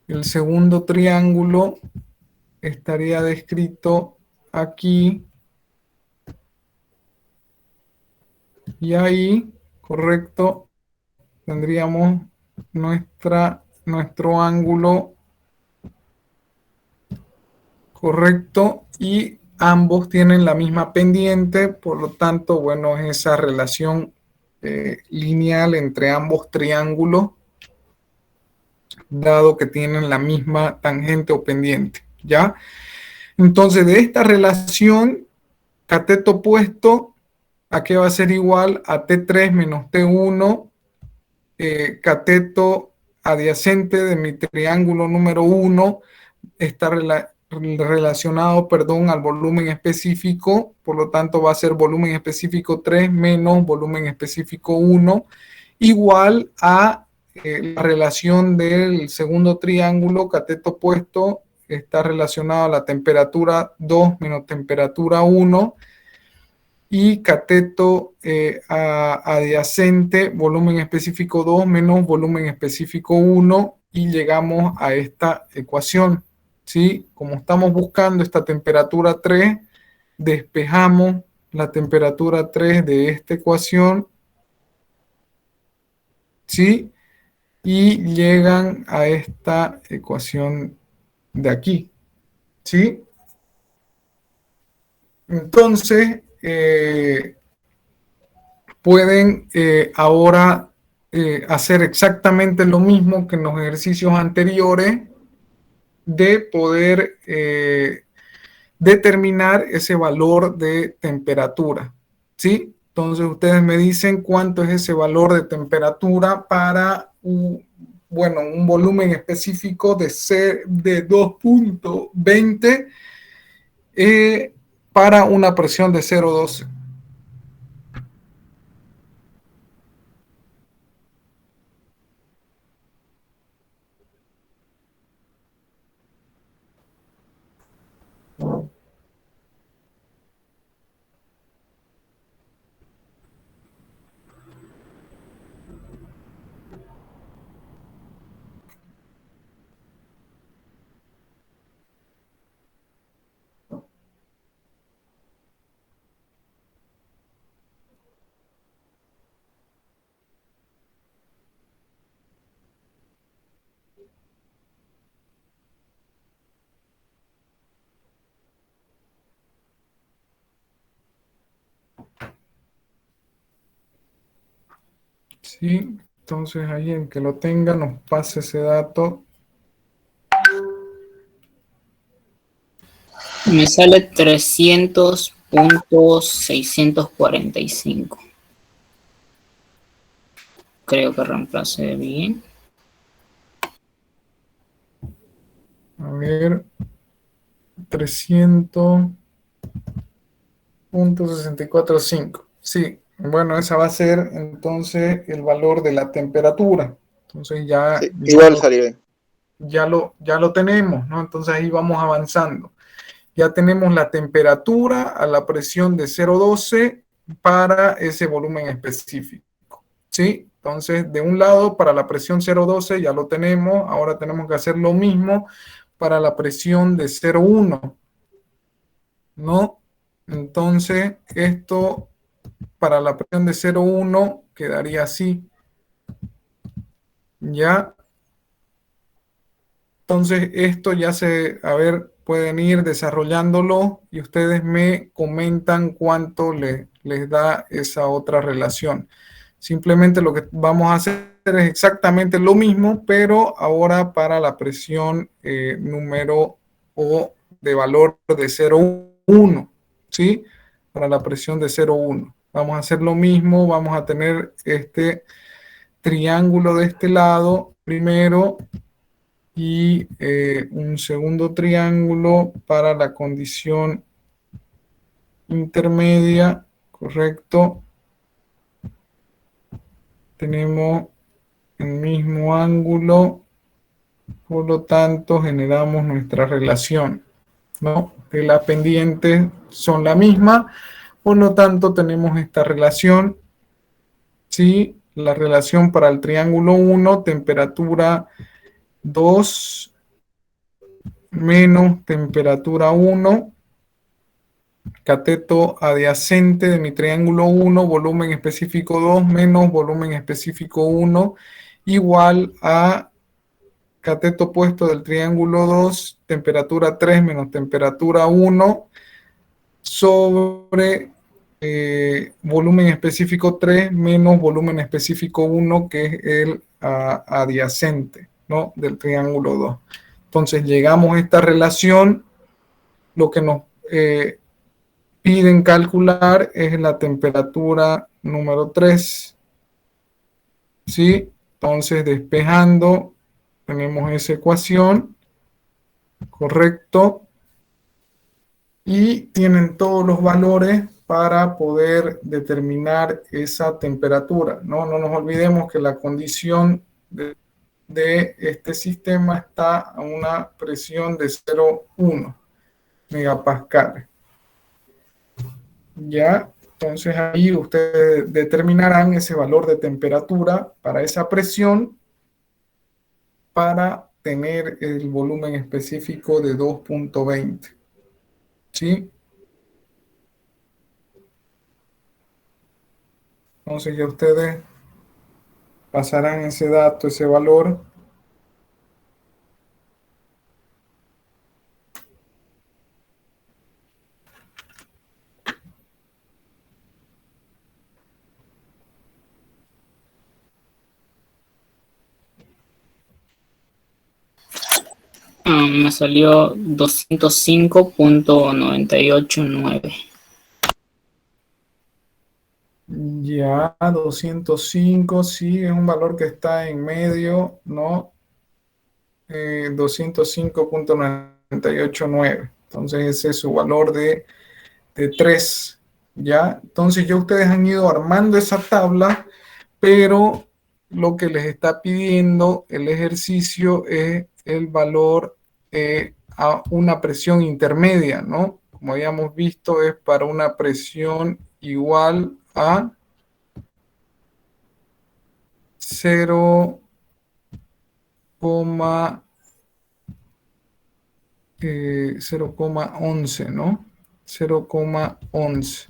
El segundo triángulo estaría descrito aquí y ahí, correcto, tendríamos nuestro ángulo correcto y ambos tienen la misma pendiente, por lo tanto, bueno, es esa relación lineal entre ambos triángulos, dado que tienen la misma tangente o pendiente, ¿ya? Entonces, de esta relación, cateto opuesto, ¿a qué va a ser igual? A T3 menos T1, cateto adyacente de mi triángulo número 1 está relacionado, perdón, al volumen específico, por lo tanto va a ser volumen específico 3 menos volumen específico 1, igual a la relación del segundo triángulo, cateto opuesto, está relacionado a la temperatura 2 menos temperatura 1, y cateto adyacente, volumen específico 2 menos volumen específico 1, y llegamos a esta ecuación, ¿sí? Como estamos buscando esta temperatura 3, despejamos la temperatura 3 de esta ecuación, ¿sí? Y llegan a esta ecuación de aquí, ¿sí? Entonces, pueden ahora hacer exactamente lo mismo que en los ejercicios anteriores de poder determinar ese valor de temperatura, ¿sí? Entonces ustedes me dicen cuánto es ese valor de temperatura para un volumen específico de 2.20 para una presión de 0,12. Sí, entonces ahí el que lo tenga nos pase ese dato. Me sale 300.645. Creo que reemplace bien. A ver, 300.645. Sí, bueno, esa va a ser entonces el valor de la temperatura. Entonces Sí, igual salió bien. ya lo tenemos, ¿no? Entonces ahí vamos avanzando. Ya tenemos la temperatura a la presión de 0,12 para ese volumen específico, ¿sí? Entonces, de un lado, para la presión 0,12 ya lo tenemos. Ahora tenemos que hacer lo mismo para la presión de 0,1, ¿no? Entonces, esto para la presión de 0,1 quedaría así, ¿ya? Entonces, esto ya pueden ir desarrollándolo y ustedes me comentan cuánto les da esa otra relación. Simplemente lo que vamos a hacer es exactamente lo mismo, pero ahora para la presión número o de valor de 0,1, ¿sí? Para la presión de 0,1. Vamos a hacer lo mismo, vamos a tener este triángulo de este lado primero y un segundo triángulo para la condición intermedia, correcto. Tenemos el mismo ángulo, por lo tanto generamos nuestra relación, ¿no? De la pendiente son la misma, por lo tanto tenemos esta relación, ¿sí? la relación para el triángulo 1, temperatura 2 menos temperatura 1, cateto adyacente de mi triángulo 1, volumen específico 2 menos volumen específico 1, igual a cateto opuesto del triángulo 2, temperatura 3 menos temperatura 1, sobre volumen específico 3 menos volumen específico 1, que es el adyacente, ¿no?, del triángulo 2. Entonces llegamos a esta relación. Lo que nos piden calcular es la temperatura número 3. ¿Sí? Entonces, despejando, tenemos esa ecuación. Correcto. Y tienen todos los valores para poder determinar esa temperatura, ¿no? No nos olvidemos que la condición de este sistema está a una presión de 0,1 megapascales. Ya, entonces ahí ustedes determinarán ese valor de temperatura para esa presión para tener el volumen específico de 2.20. ¿Sí? Entonces ya ustedes pasarán ese dato, ese valor. Me salió 205.989. Ya, 205, sí, es un valor que está en medio, ¿no? 205.989. Entonces ese es su valor de 3. ¿Ya? Entonces ya ustedes han ido armando esa tabla, pero lo que les está pidiendo el ejercicio es el valor a una presión intermedia, ¿no? Como habíamos visto, es para una presión igual a 0,11, ¿no? 0,11.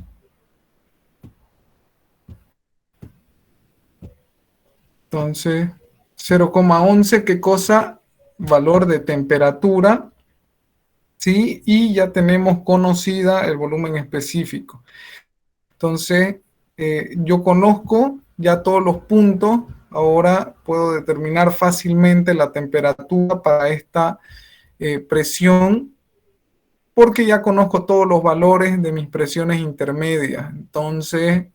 Entonces, 0,11, ¿qué cosa? Valor de temperatura, ¿sí? Y ya tenemos conocida el volumen específico. Entonces, yo conozco ya todos los puntos, ahora puedo determinar fácilmente la temperatura para esta presión, porque ya conozco todos los valores de mis presiones intermedias. Entonces,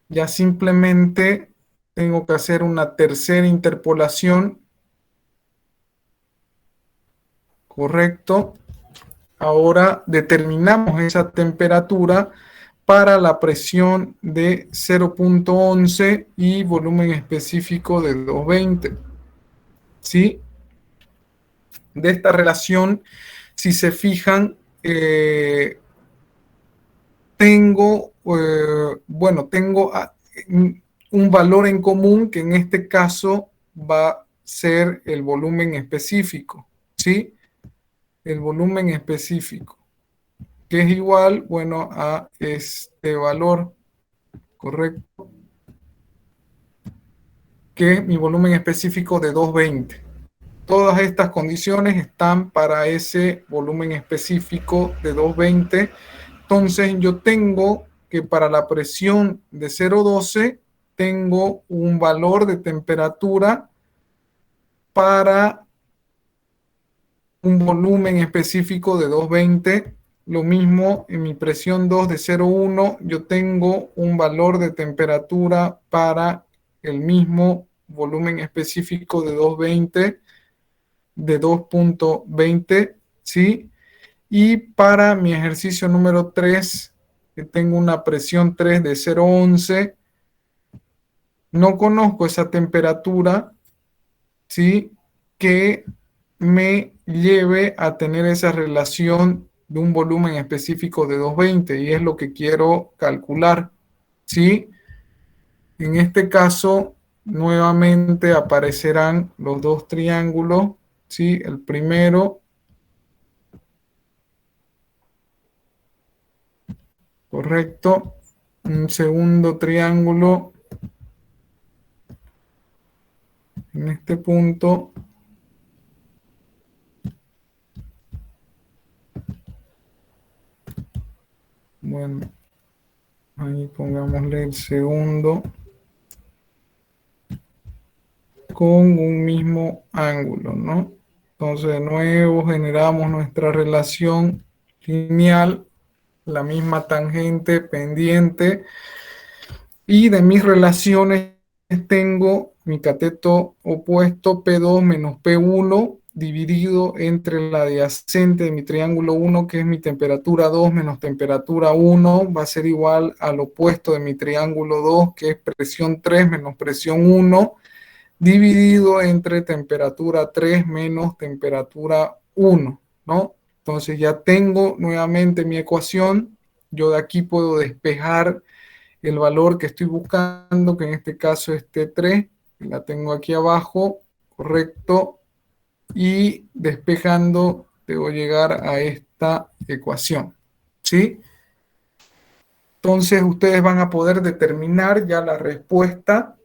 ya simplemente tengo que hacer una tercera interpolación. Correcto. Ahora determinamos esa temperatura para la presión de 0.11 y volumen específico de 220. ¿Sí? De esta relación, si se fijan, tengo un valor en común que en este caso va a ser el volumen específico, ¿sí? El volumen específico, que es igual, bueno, a este valor, ¿correcto? Que es mi volumen específico de 220. Todas estas condiciones están para ese volumen específico de 220. Entonces yo tengo que para la presión de 0,12 tengo un valor de temperatura para un volumen específico de 220. Lo mismo en mi presión 2 de 0,1, yo tengo un valor de temperatura para el mismo volumen específico de 220, de 2.20, ¿sí? Y para mi ejercicio número 3, que tengo una presión 3 de 0,11, no conozco esa temperatura, ¿sí?, que me lleve a tener esa relación de un volumen específico de 220, y es lo que quiero calcular, ¿sí? En este caso, nuevamente aparecerán los dos triángulos, ¿sí? El primero, correcto, un segundo triángulo en este punto. Bueno, ahí pongámosle el segundo con un mismo ángulo, ¿no? Entonces, de nuevo, generamos nuestra relación lineal, la misma tangente pendiente, y de mis relaciones tengo mi cateto opuesto P2 menos P1 dividido entre la adyacente de mi triángulo 1, que es mi temperatura 2 menos temperatura 1, va a ser igual al opuesto de mi triángulo 2, que es presión 3 menos presión 1, dividido entre temperatura 3 menos temperatura 1, ¿no? Entonces ya tengo nuevamente mi ecuación. Yo de aquí puedo despejar el valor que estoy buscando, que en este caso es T3, la tengo aquí abajo, correcto, y despejando debo llegar a esta ecuación, ¿sí? Entonces ustedes van a poder determinar ya la respuesta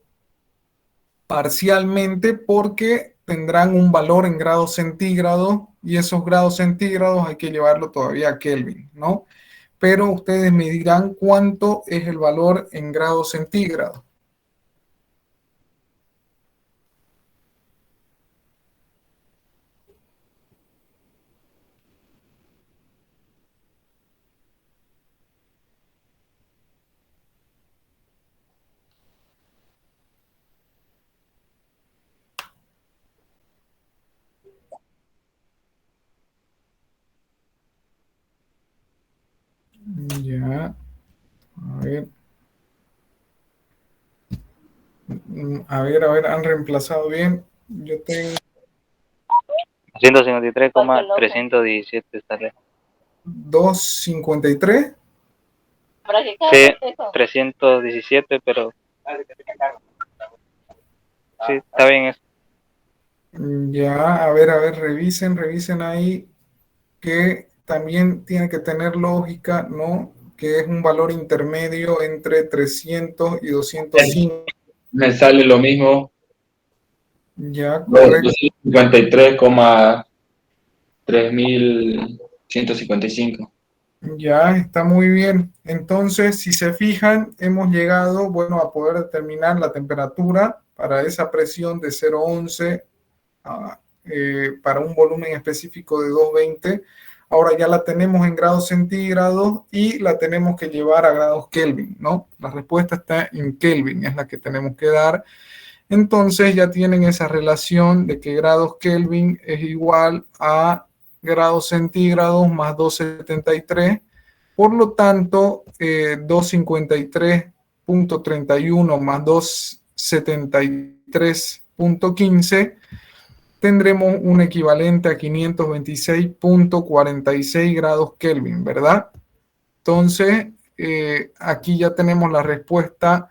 parcialmente porque tendrán un valor en grados centígrados y esos grados centígrados hay que llevarlo todavía a Kelvin, ¿no? Pero ustedes me dirán cuánto es el valor en grados centígrados. Ya, a ver. A ver, han reemplazado bien. Yo tengo 153,317 sale. 253. Sí, 317, pero sí, está bien eso. Ya, a ver, revisen ahí que también tiene que tener lógica, ¿no? Que es un valor intermedio entre 300 y 205. Me sale lo mismo, Ya, correcto. 253,3155. Ya está muy bien. Entonces, si se fijan, hemos llegado, bueno, a poder determinar la temperatura para esa presión de 0,11 para un volumen específico de 220. Ahora ya la tenemos en grados centígrados y la tenemos que llevar a grados Kelvin, ¿no? La respuesta está en Kelvin, es la que tenemos que dar. Entonces ya tienen esa relación de que grados Kelvin es igual a grados centígrados más 273. Por lo tanto, 253.31 más 273.15 tendremos un equivalente a 526.46 grados Kelvin, ¿verdad? Entonces, aquí ya tenemos la respuesta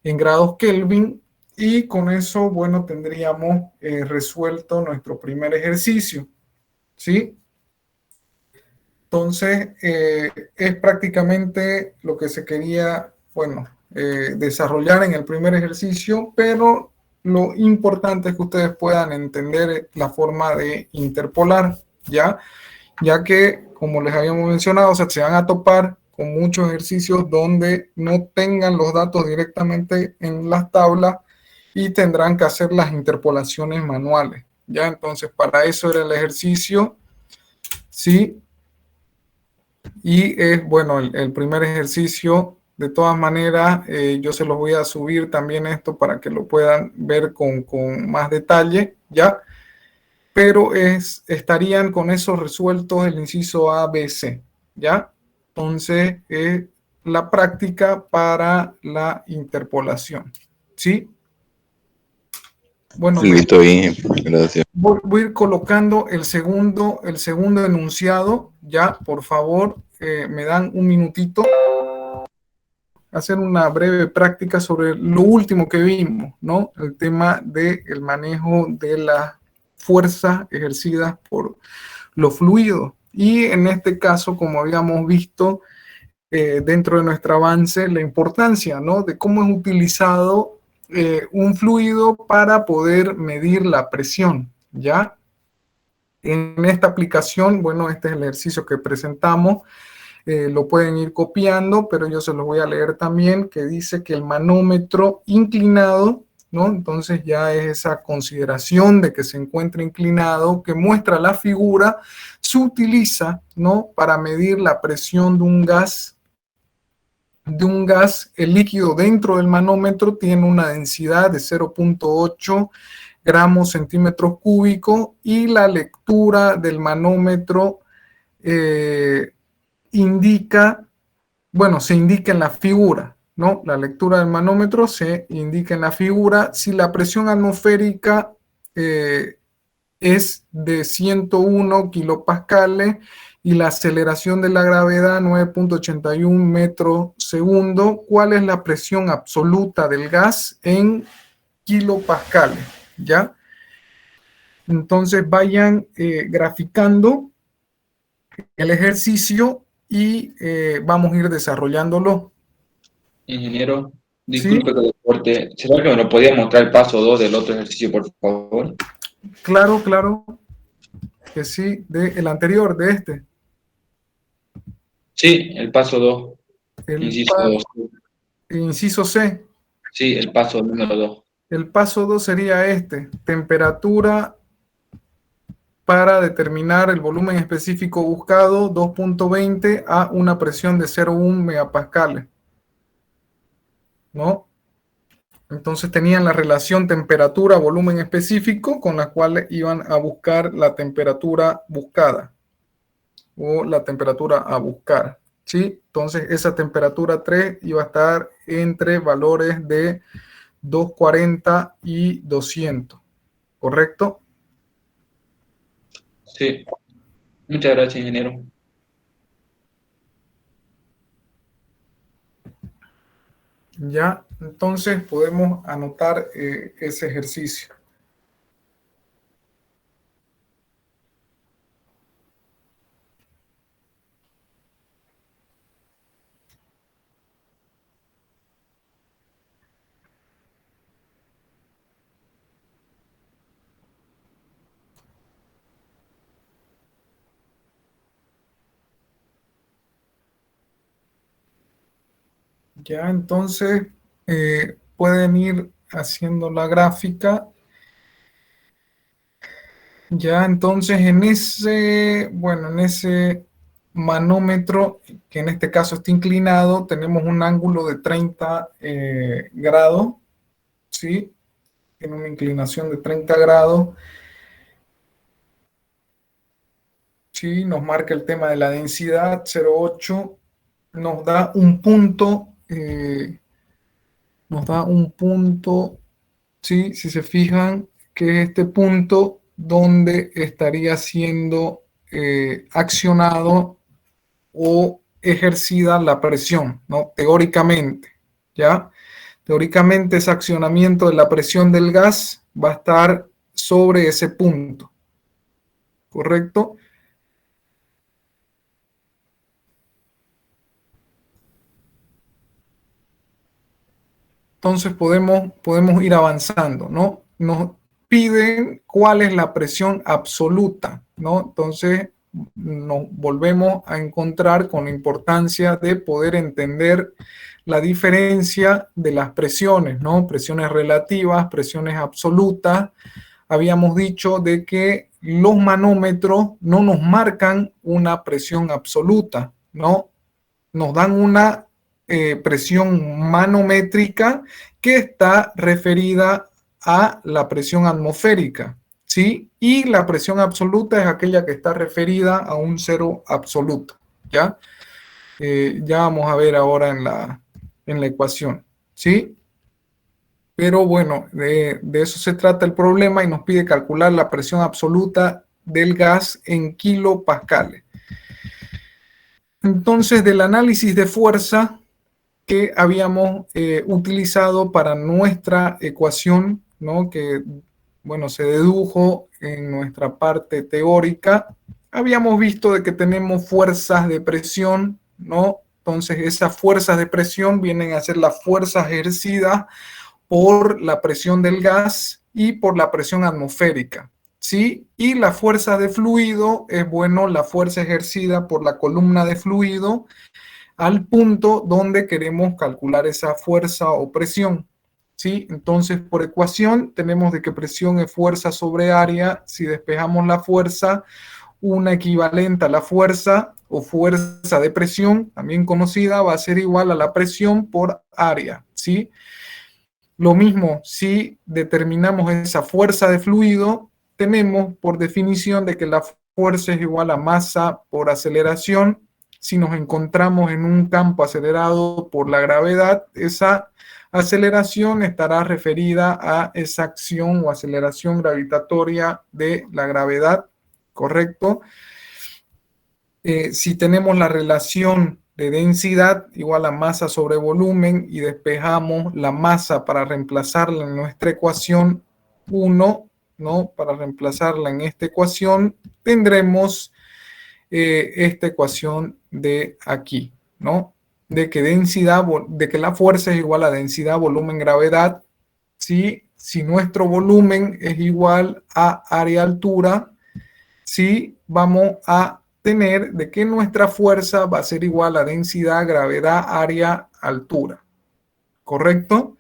en grados Kelvin y con eso, bueno, tendríamos resuelto nuestro primer ejercicio, ¿sí? Entonces, es prácticamente lo que se quería, bueno, desarrollar en el primer ejercicio, pero lo importante es que ustedes puedan entender la forma de interpolar, ¿ya? Ya que, como les habíamos mencionado, o sea, se van a topar con muchos ejercicios donde no tengan los datos directamente en las tablas y tendrán que hacer las interpolaciones manuales, ¿ya? Entonces, para eso era el ejercicio, ¿sí? Y es, bueno, el primer ejercicio. De todas maneras, yo se los voy a subir también esto para que lo puedan ver con más detalle, ¿ya? Pero estarían con eso resueltos el inciso A, B, C, ¿ya? Entonces, la práctica para la interpolación, ¿sí? Bueno, Listo, bien, gracias. voy a ir colocando el segundo enunciado, ya, por favor, me dan un minutito. hacer una breve práctica sobre lo último que vimos, ¿no? El tema del manejo de las fuerzas ejercidas por los fluidos. Y en este caso, como habíamos visto dentro de nuestro avance, la importancia, ¿no? De cómo es utilizado un fluido para poder medir la presión, ¿ya? En esta aplicación, bueno, este es el ejercicio que presentamos, lo pueden ir copiando, pero yo se los voy a leer también, que dice que el manómetro inclinado, ¿no? Entonces ya es esa consideración de que se encuentra inclinado, que muestra la figura, se utiliza, ¿no? Para medir la presión de un gas. El líquido dentro del manómetro tiene una densidad de 0.8 gramos centímetros cúbicos y la lectura del manómetro indica, bueno, se indica en la figura, ¿no? La lectura del manómetro se indica en la figura. Si la presión atmosférica es de 101 kilopascales y la aceleración de la gravedad 9.81 metros segundo, ¿cuál es la presión absoluta del gas en kilopascales? ¿Ya? Entonces vayan graficando el ejercicio y vamos a ir desarrollándolo. Ingeniero, ¿Sí? disculpe que le corte. ¿Será que me lo podía mostrar el paso 2 del otro ejercicio, por favor? Claro, claro que sí, del anterior, de este. Sí, el paso 2. El Inciso 2. inciso C. Sí, el paso número 2. El paso 2 sería este, temperatura para determinar el volumen específico buscado, 2.20 a una presión de 0.1 megapascales, ¿no? Entonces tenían la relación temperatura-volumen específico con la cual iban a buscar la temperatura buscada o la temperatura a buscar, ¿sí? Entonces esa temperatura 3 iba a estar entre valores de 240 y 200, ¿correcto? Sí. Muchas gracias, ingeniero. Ya, entonces podemos anotar ese ejercicio. Ya, entonces pueden ir haciendo la gráfica. Ya, entonces en ese manómetro, que en este caso está inclinado, tenemos un ángulo de 30 grados, ¿sí? Tiene una inclinación de 30 grados. Sí, nos marca el tema de la densidad, 0.8, nos da un punto, ¿sí? Si se fijan, que es este punto donde estaría siendo accionado o ejercida la presión, ¿no? Teóricamente, ¿ya? Teóricamente ese accionamiento de la presión del gas va a estar sobre ese punto, ¿correcto? Entonces podemos ir avanzando, ¿no? Nos piden cuál es la presión absoluta, ¿no? Entonces nos volvemos a encontrar con la importancia de poder entender la diferencia de las presiones, ¿no? Presiones relativas, presiones absolutas. Habíamos dicho de que los manómetros no nos marcan una presión absoluta, ¿no? Nos dan una presión manométrica que está referida a la presión atmosférica, ¿sí? Y la presión absoluta es aquella que está referida a un cero absoluto, ¿ya? Ya vamos a ver ahora en la ecuación, ¿sí? Pero bueno, de eso se trata el problema y nos pide calcular la presión absoluta del gas en kilopascales. Entonces, del análisis de fuerza, que habíamos utilizado para nuestra ecuación, ¿no? Que, bueno, se dedujo en nuestra parte teórica. Habíamos visto de que tenemos fuerzas de presión, ¿no? Entonces, esas fuerzas de presión vienen a ser las fuerzas ejercidas por la presión del gas y por la presión atmosférica, ¿sí? Y la fuerza de fluido es, bueno, la fuerza ejercida por la columna de fluido al punto donde queremos calcular esa fuerza o presión, ¿sí? Entonces, por ecuación, tenemos de que presión es fuerza sobre área. Si despejamos la fuerza, una equivalente a la fuerza o fuerza de presión, también conocida, va a ser igual a la presión por área, ¿sí? Lo mismo, si determinamos esa fuerza de fluido, tenemos por definición de que la fuerza es igual a masa por aceleración. Si nos encontramos en un campo acelerado por la gravedad, esa aceleración estará referida a esa acción o aceleración gravitatoria de la gravedad, ¿correcto? Si tenemos la relación de densidad igual a masa sobre volumen y despejamos la masa para reemplazarla en nuestra ecuación 1, ¿no? Para reemplazarla en esta ecuación, tendremos esta ecuación de aquí, ¿no? De que la fuerza es igual a densidad, volumen, gravedad. ¿Sí? Si nuestro volumen es igual a área, altura, ¿sí? Vamos a tener de que nuestra fuerza va a ser igual a densidad, gravedad, área, altura. ¿Correcto?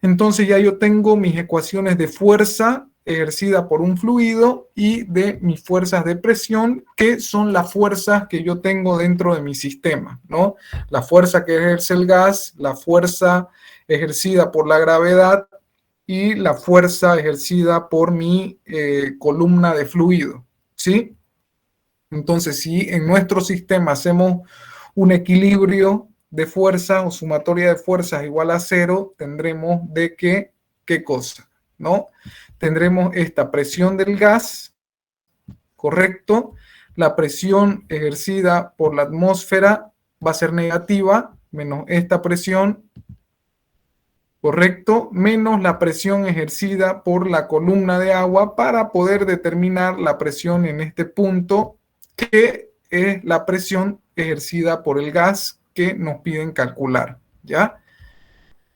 Entonces ya yo tengo mis ecuaciones de fuerza ejercida por un fluido y de mis fuerzas de presión, que son las fuerzas que yo tengo dentro de mi sistema, ¿no? La fuerza que ejerce el gas, la fuerza ejercida por la gravedad y la fuerza ejercida por mi columna de fluido, ¿sí? Entonces, si en nuestro sistema hacemos un equilibrio de fuerza o sumatoria de fuerzas igual a 0, tendremos de que, ¿qué cosa? ¿No? Tendremos esta presión del gas, ¿correcto? La presión ejercida por la atmósfera va a ser negativa, menos esta presión, ¿correcto? Menos la presión ejercida por la columna de agua para poder determinar la presión en este punto, que es la presión ejercida por el gas que nos piden calcular, ¿ya?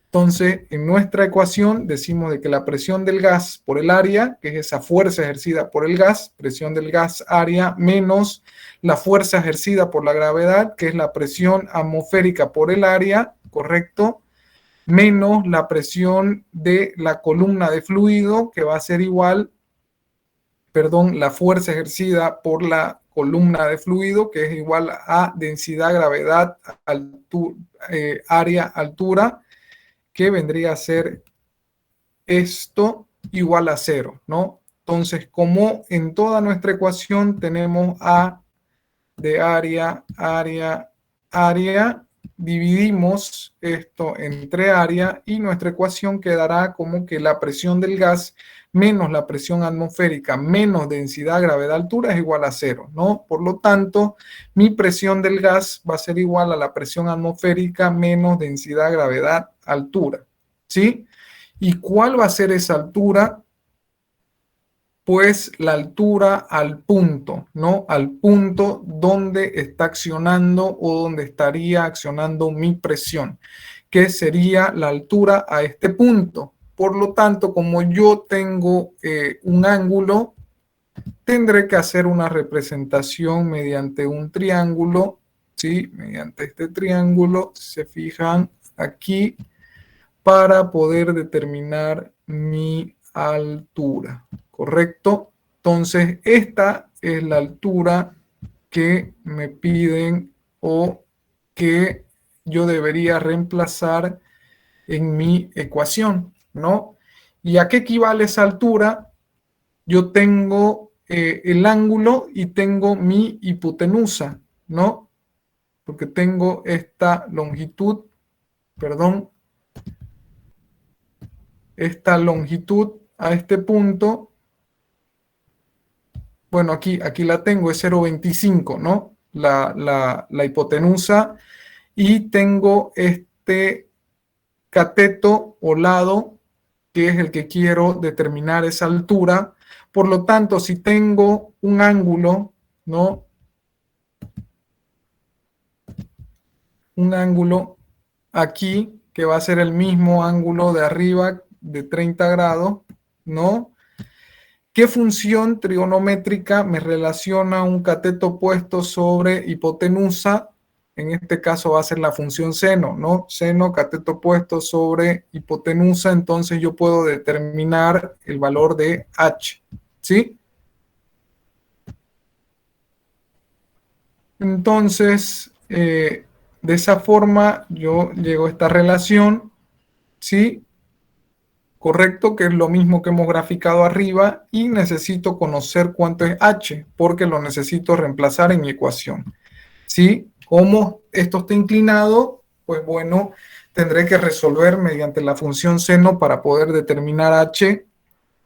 Entonces, en nuestra ecuación decimos de que la presión del gas por el área, que es esa fuerza ejercida por el gas, presión del gas área, menos la fuerza ejercida por la gravedad, que es la presión atmosférica por el área, ¿correcto? Menos la presión de la columna de fluido, que va a ser igual, la fuerza ejercida por la columna de fluido, que es igual a densidad, gravedad, área, altura, que vendría a ser esto igual a 0, ¿no? Entonces, como en toda nuestra ecuación tenemos A de área, área, área, dividimos esto entre área y nuestra ecuación quedará como que la presión del gas menos la presión atmosférica menos densidad, gravedad, altura es igual a 0, ¿no? Por lo tanto, mi presión del gas va a ser igual a la presión atmosférica menos densidad, gravedad, altura, ¿sí? ¿Y cuál va a ser esa altura? Pues la altura al punto, ¿no? Al punto donde está accionando o donde estaría accionando mi presión, que sería la altura a este punto. Por lo tanto, como yo tengo un ángulo, tendré que hacer una representación mediante un triángulo, ¿sí? Mediante este triángulo, se fijan aquí, para poder determinar mi altura, ¿correcto? Entonces, esta es la altura que me piden o que yo debería reemplazar en mi ecuación, ¿no? ¿Y a qué equivale esa altura? Yo tengo el ángulo y tengo mi hipotenusa, ¿no? Porque tengo esta longitud, esta longitud a este punto. Bueno, aquí la tengo, es 0,25, ¿no? La hipotenusa. Y tengo este cateto o lado, que es el que quiero determinar esa altura. Por lo tanto, si tengo un ángulo, ¿no? Un ángulo aquí, que va a ser el mismo ángulo de arriba de 30 grados, ¿no? ¿Qué función trigonométrica me relaciona un cateto opuesto sobre hipotenusa? En este caso va a ser la función seno, ¿no? Seno, cateto opuesto sobre hipotenusa, entonces yo puedo determinar el valor de h, ¿sí? Entonces, de esa forma yo llego a esta relación, ¿sí? Correcto, que es lo mismo que hemos graficado arriba, y necesito conocer cuánto es h, porque lo necesito reemplazar en mi ecuación. ¿Sí? Como esto está inclinado, pues bueno, tendré que resolver mediante la función seno para poder determinar h,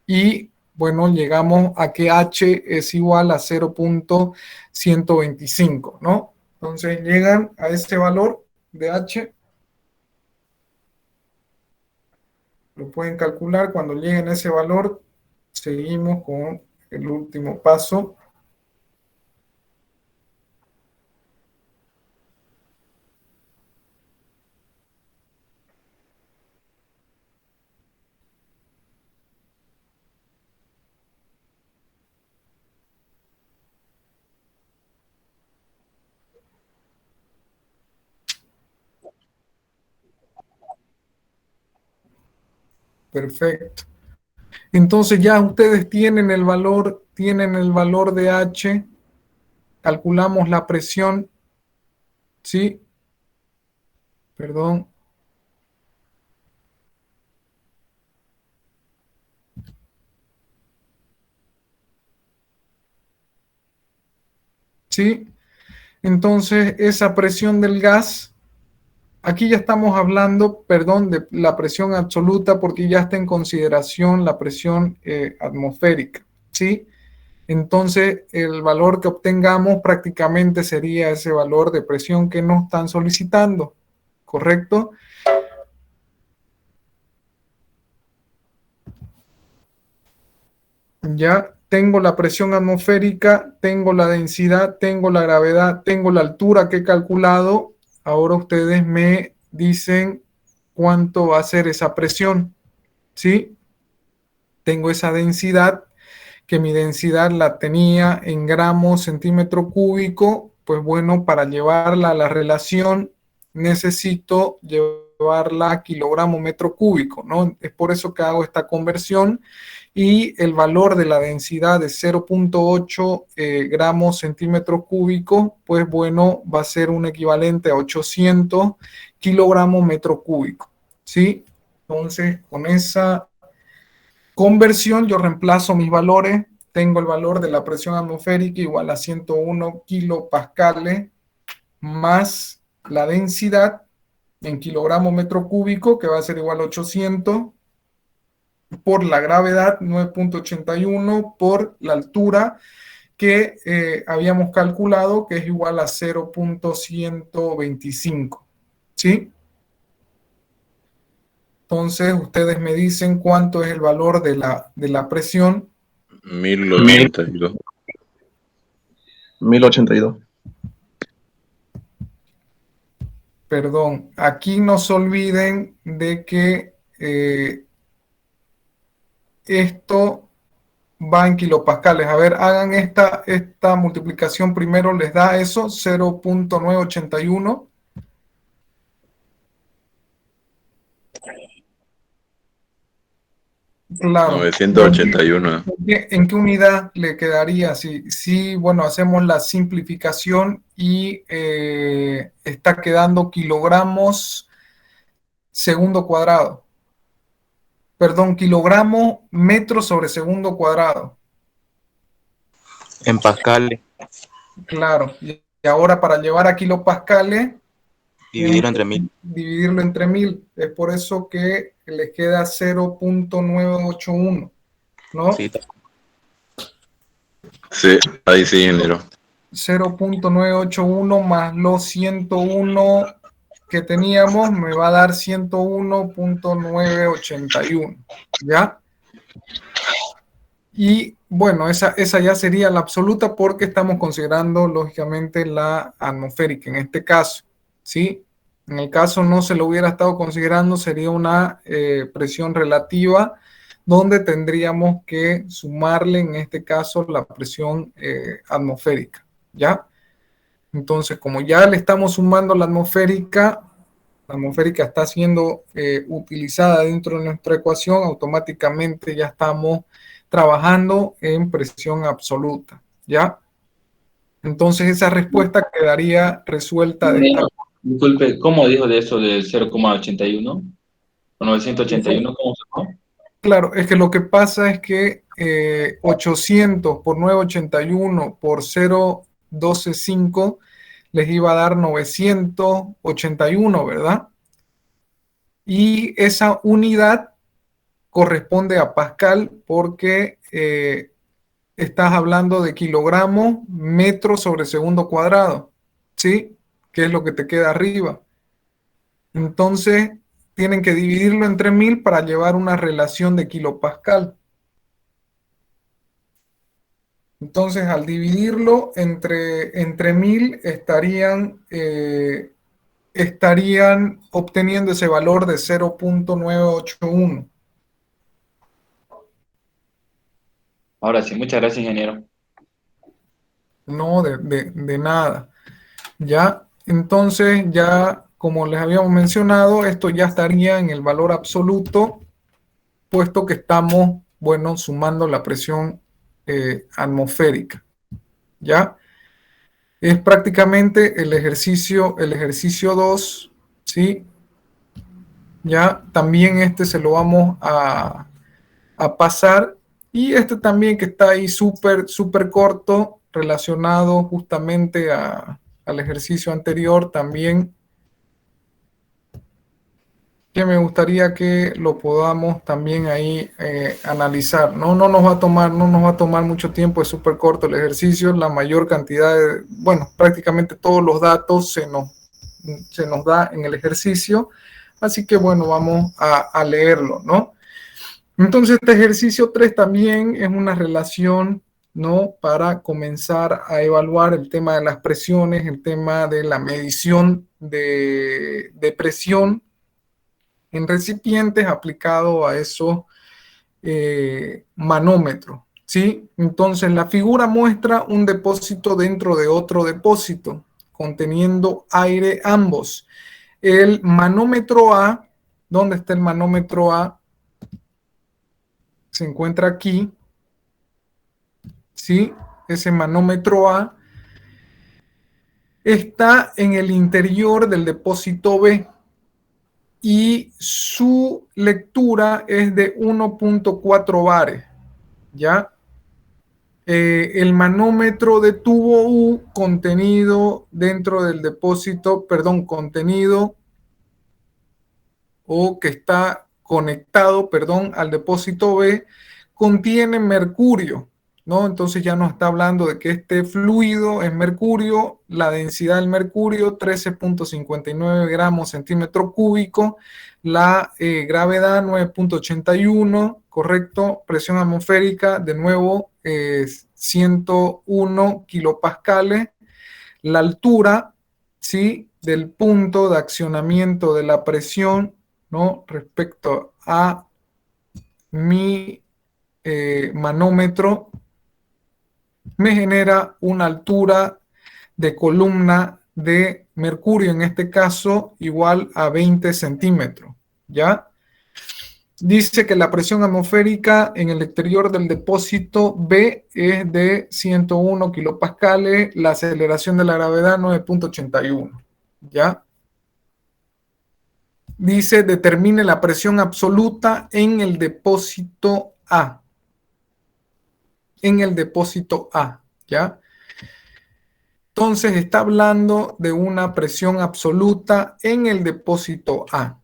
y bueno, llegamos a que h es igual a 0.125, ¿no? Entonces llegan a este valor de h. Lo pueden calcular. Cuando lleguen a ese valor, seguimos con el último paso. Perfecto. Entonces ya ustedes tienen el valor de H, calculamos la presión, ¿sí? Perdón. ¿Sí? Entonces esa presión del gas, aquí ya estamos hablando, perdón, de la presión absoluta, porque ya está en consideración la presión atmosférica, ¿sí? Entonces, el valor que obtengamos prácticamente sería ese valor de presión que nos están solicitando, ¿correcto? Ya tengo la presión atmosférica, tengo la densidad, tengo la gravedad, tengo la altura que he calculado. Ahora ustedes me dicen cuánto va a ser esa presión, ¿sí? Tengo esa densidad, que mi densidad la tenía en gramos centímetro cúbico. Pues bueno, para llevarla a la relación necesito llevarla a kilogramo metro cúbico, ¿no? Es por eso que hago esta conversión, y el valor de la densidad de 0.8 gramos centímetro cúbico, pues bueno, va a ser un equivalente a 800 kilogramos metro cúbico, ¿sí? Entonces, con esa conversión yo reemplazo mis valores. Tengo el valor de la presión atmosférica igual a 101 kilopascales más la densidad en kilogramo metro cúbico, que va a ser igual a 800, por la gravedad 9.81, por la altura que habíamos calculado, que es igual a 0.125, ¿sí? Entonces ustedes me dicen cuánto es el valor de la presión. 1082. 1082. Perdón, aquí no se olviden de que esto va en kilopascales. A ver, hagan esta multiplicación primero, les da eso, 0.981. Claro. 981. ¿En qué unidad le quedaría? Si bueno, hacemos la simplificación y está quedando kilogramos segundo cuadrado. Perdón, kilogramo metro sobre segundo cuadrado. En pascales. Claro. Y ahora para llevar a kilopascales, Dividirlo entre 1000. Dividirlo entre 1000. Es por eso que les queda 0.981, ¿no? Sí, Sí, ahí sí, ingeniero. 0.981 más los 101 que teníamos me va a dar 101.981, ¿ya? Y bueno, esa ya sería la absoluta porque estamos considerando lógicamente la atmosférica en este caso, ¿sí? En el caso no se lo hubiera estado considerando, sería una presión relativa donde tendríamos que sumarle en este caso la presión atmosférica, ¿ya? Entonces, como ya le estamos sumando la atmosférica está siendo utilizada dentro de nuestra ecuación, automáticamente ya estamos trabajando en presión absoluta, ¿ya? Entonces esa respuesta quedaría resuelta de esta. Disculpe, ¿cómo dijo de eso del 0,81? ¿O 981? ¿Cómo se llama? Claro, es que lo que pasa es que 800 por 981 por 0,125 les iba a dar 981, ¿verdad? Y esa unidad corresponde a Pascal porque estás hablando de kilogramos metros sobre segundo cuadrado, ¿sí? Que es lo que te queda arriba. Entonces, tienen que dividirlo entre 1000 para llevar una relación de kilopascal. Entonces, al dividirlo entre 1000, estarían obteniendo ese valor de 0.981. Ahora sí, muchas gracias, ingeniero. No, de nada. Ya, entonces, ya como les habíamos mencionado, esto ya estaría en el valor absoluto, puesto que estamos, bueno, sumando la presión atmosférica. ¿Ya? Es prácticamente el ejercicio 2, ¿sí? Ya, también este se lo vamos a pasar. Y este también que está ahí súper corto, relacionado justamente al ejercicio anterior, también que me gustaría que lo podamos también ahí analizar. No nos va a tomar mucho tiempo, es súper corto el ejercicio, la mayor cantidad de, bueno, prácticamente todos los datos se nos da en el ejercicio, así que bueno, vamos a leerlo, ¿no? Entonces este ejercicio 3 también es una relación, ¿no? Para comenzar a evaluar el tema de las presiones, el tema de la medición de presión en recipientes aplicado a esos manómetros, ¿sí? Entonces la figura muestra un depósito dentro de otro depósito conteniendo aire ambos. El manómetro A, ¿dónde está el manómetro A? Se encuentra aquí, ¿sí? Ese manómetro A está en el interior del depósito B y su lectura es de 1.4 bares, ¿ya? El manómetro de tubo U contenido dentro del depósito, contenido o que está conectado, al depósito B, contiene mercurio, ¿no? Entonces ya nos está hablando de que este fluido es mercurio, la densidad del mercurio 13.59 gramos centímetro cúbico, la gravedad 9.81, correcto, presión atmosférica de nuevo 101 kilopascales, la altura, ¿sí? Del punto de accionamiento de la presión, ¿no? Respecto a mi manómetro, me genera una altura de columna de mercurio, en este caso, igual a 20 centímetros, ¿ya? Dice que la presión atmosférica en el exterior del depósito B es de 101 kilopascales, la aceleración de la gravedad 9.81, ¿ya? Dice, determine la presión absoluta en el depósito A. En el depósito A, ¿ya? Entonces está hablando de una presión absoluta en el depósito A,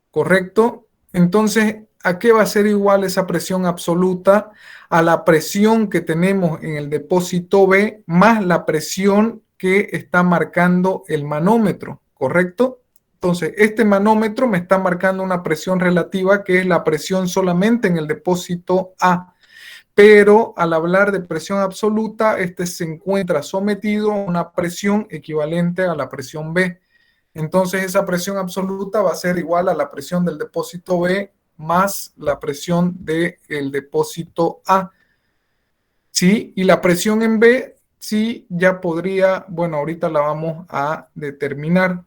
¿correcto? Entonces, ¿a qué va a ser igual esa presión absoluta? A la presión que tenemos en el depósito B más la presión que está marcando el manómetro, ¿correcto? Entonces, este manómetro me está marcando una presión relativa, que es la presión solamente en el depósito A. Pero al hablar de presión absoluta, este se encuentra sometido a una presión equivalente a la presión B. Entonces, esa presión absoluta va a ser igual a la presión del depósito B más la presión del depósito A. ¿Sí? Y la presión en B, sí, ya podría, bueno, ahorita la vamos a determinar.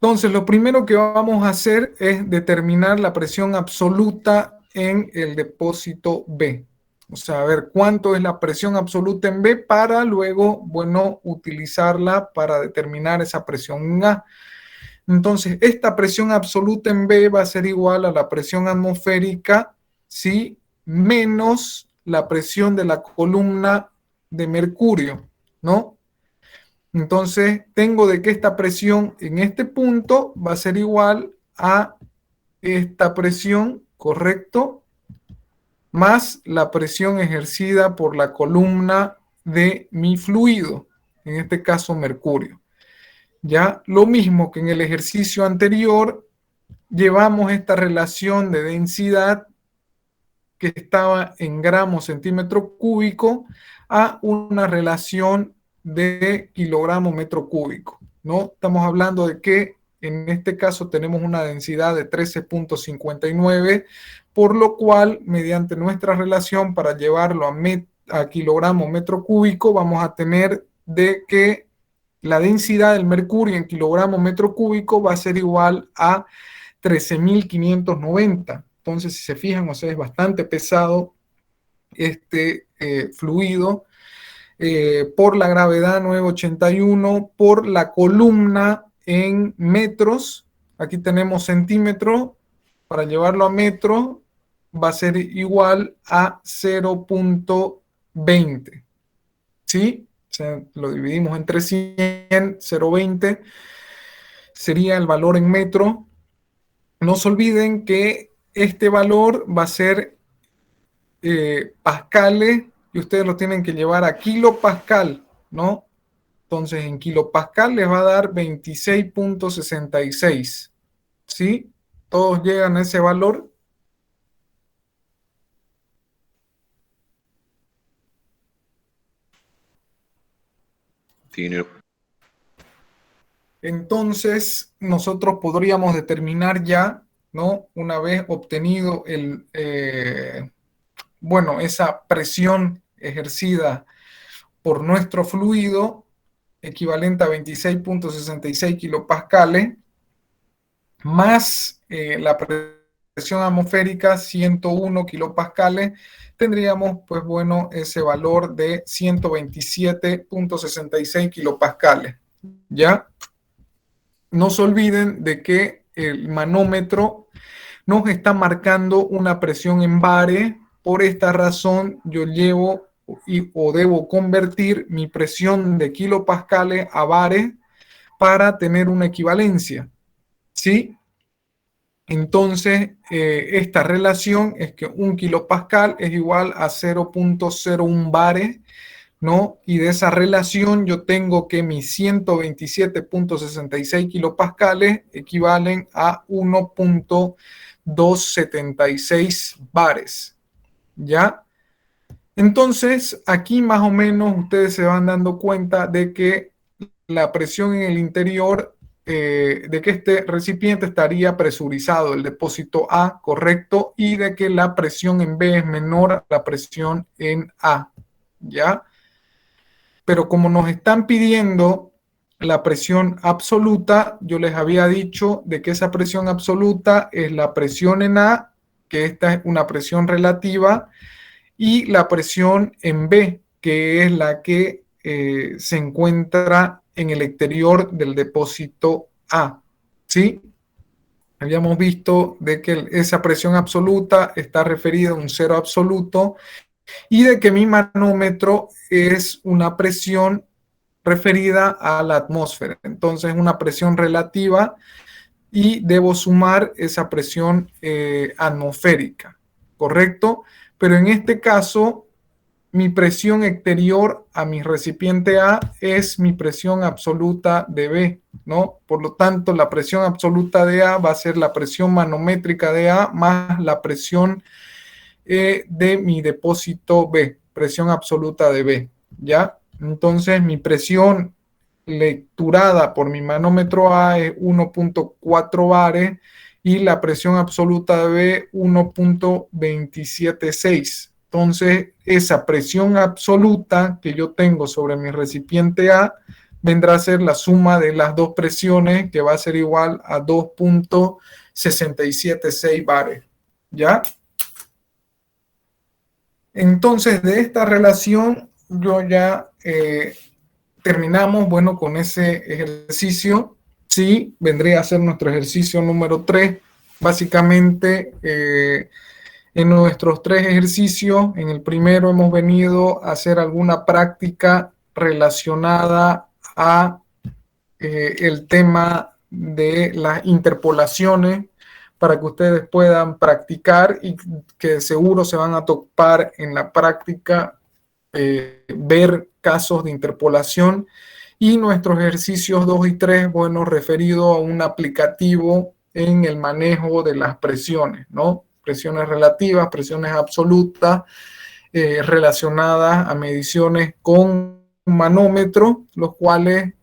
Entonces, lo primero que vamos a hacer es determinar la presión absoluta en el depósito B. O sea, a ver cuánto es la presión absoluta en B para luego, bueno, utilizarla para determinar esa presión en A. Entonces, esta presión absoluta en B va a ser igual a la presión atmosférica, ¿sí? Menos la presión de la columna de mercurio, ¿no? Entonces, tengo de que esta presión en este punto va a ser igual a esta presión, ¿correcto? Más la presión ejercida por la columna de mi fluido, en este caso mercurio. Ya, lo mismo que en el ejercicio anterior, llevamos esta relación de densidad que estaba en gramos centímetro cúbico a una relación de kilogramo metro cúbico, ¿no? Estamos hablando de que en este caso tenemos una densidad de 13.59, por lo cual, mediante nuestra relación para llevarlo a kilogramo metro cúbico, vamos a tener de que la densidad del mercurio en kilogramo metro cúbico va a ser igual a 13.590. Entonces, si se fijan, o sea, es bastante pesado este fluido. Por la gravedad 981, por la columna en metros, aquí tenemos centímetros, para llevarlo a metro va a ser igual a 0.20, ¿sí? O sea, lo dividimos entre 100, 0.20 sería el valor en metro. No se olviden que este valor va a ser pascales, y ustedes lo tienen que llevar a kilopascal, ¿no? Entonces, en kilopascal les va a dar 26.66, ¿sí? Todos llegan a ese valor. Tiene. Entonces, nosotros podríamos determinar ya, ¿no? Una vez obtenido bueno, esa presión ejercida por nuestro fluido, equivalente a 26.66 kilopascales, más la presión atmosférica, 101 kilopascales, tendríamos, pues bueno, ese valor de 127.66 kilopascales, ¿ya? No se olviden de que el manómetro nos está marcando una presión en bares. Por esta razón, yo llevo o debo convertir mi presión de kilopascales a bares para tener una equivalencia, ¿sí? Entonces, esta relación es que un kilopascal es igual a 0.01 bares, ¿no? Y de esa relación yo tengo que mis 127.66 kilopascales equivalen a 1.276 bares, ¿ya? Entonces, aquí más o menos ustedes se van dando cuenta de que la presión en el interior, de que este recipiente estaría presurizado, el depósito A, correcto, y de que la presión en B es menor a la presión en A, ¿ya? Pero como nos están pidiendo la presión absoluta, yo les había dicho de que esa presión absoluta es la presión en A, que esta es una presión relativa, y la presión en B, que es la que se encuentra en el exterior del depósito A, ¿sí? Habíamos visto de que esa presión absoluta está referida a un cero absoluto y de que mi manómetro es una presión referida a la atmósfera. Entonces, una presión relativa y debo sumar esa presión atmosférica, ¿correcto? Pero en este caso, mi presión exterior a mi recipiente A es mi presión absoluta de B, ¿no? Por lo tanto, la presión absoluta de A va a ser la presión manométrica de A más la presión de mi depósito B, presión absoluta de B, ¿ya? Entonces, mi presión lecturada por mi manómetro A es 1.4 bares y la presión absoluta de B 1.276. Entonces, esa presión absoluta que yo tengo sobre mi recipiente A vendrá a ser la suma de las dos presiones, que va a ser igual a 2.676 bares, ¿ya? Entonces, de esta relación, yo ya terminamos, bueno, con ese ejercicio. Sí, vendría a ser nuestro ejercicio número 3. Básicamente, en nuestros 3 ejercicios, en el primero hemos venido a hacer alguna práctica relacionada a el tema de las interpolaciones para que ustedes puedan practicar y que seguro se van a topar en la práctica, ver casos de interpolación. Y nuestros ejercicios 2 y 3, bueno, referido a un aplicativo en el manejo de las presiones, ¿no? Presiones relativas, presiones absolutas, relacionadas a mediciones con un manómetro, los cuales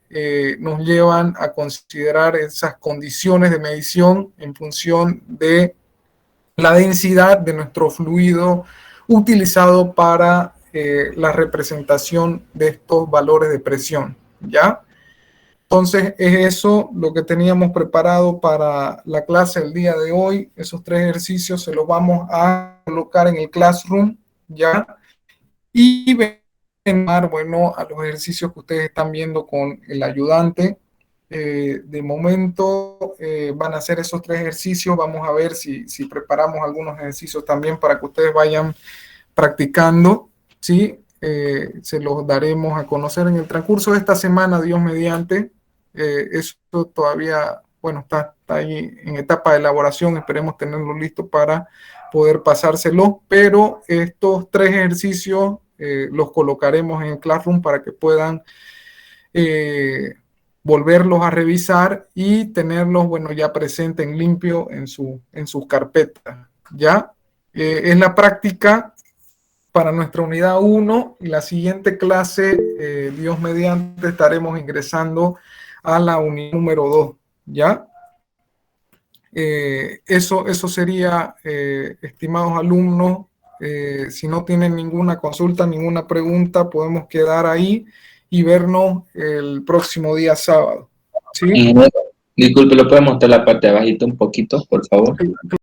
nos llevan a considerar esas condiciones de medición en función de la densidad de nuestro fluido utilizado para la representación de estos valores de presión, ¿ya? Entonces, es eso lo que teníamos preparado para la clase el día de hoy. Esos 3 ejercicios se los vamos a colocar en el Classroom, ¿ya? Y bueno, a los ejercicios que ustedes están viendo con el ayudante. De momento van a hacer esos 3 ejercicios. Vamos a ver si preparamos algunos ejercicios también para que ustedes vayan practicando, ¿sí? Se los daremos a conocer en el transcurso de esta semana, Dios mediante. Eso todavía, bueno, está ahí en etapa de elaboración. Esperemos tenerlo listo para poder pasárselo, pero estos 3 ejercicios los colocaremos en el Classroom para que puedan volverlos a revisar y tenerlos, bueno, ya presente en limpio en sus carpetas, ¿ya? Es la práctica para nuestra unidad 1 y la siguiente clase, Dios mediante, estaremos ingresando a la unidad número 2, ¿ya? Eso sería, estimados alumnos. Si no tienen ninguna consulta, ninguna pregunta, podemos quedar ahí y vernos el próximo día sábado, ¿sí? Disculpe, ¿lo puede mostrar la parte de abajito un poquito, por favor?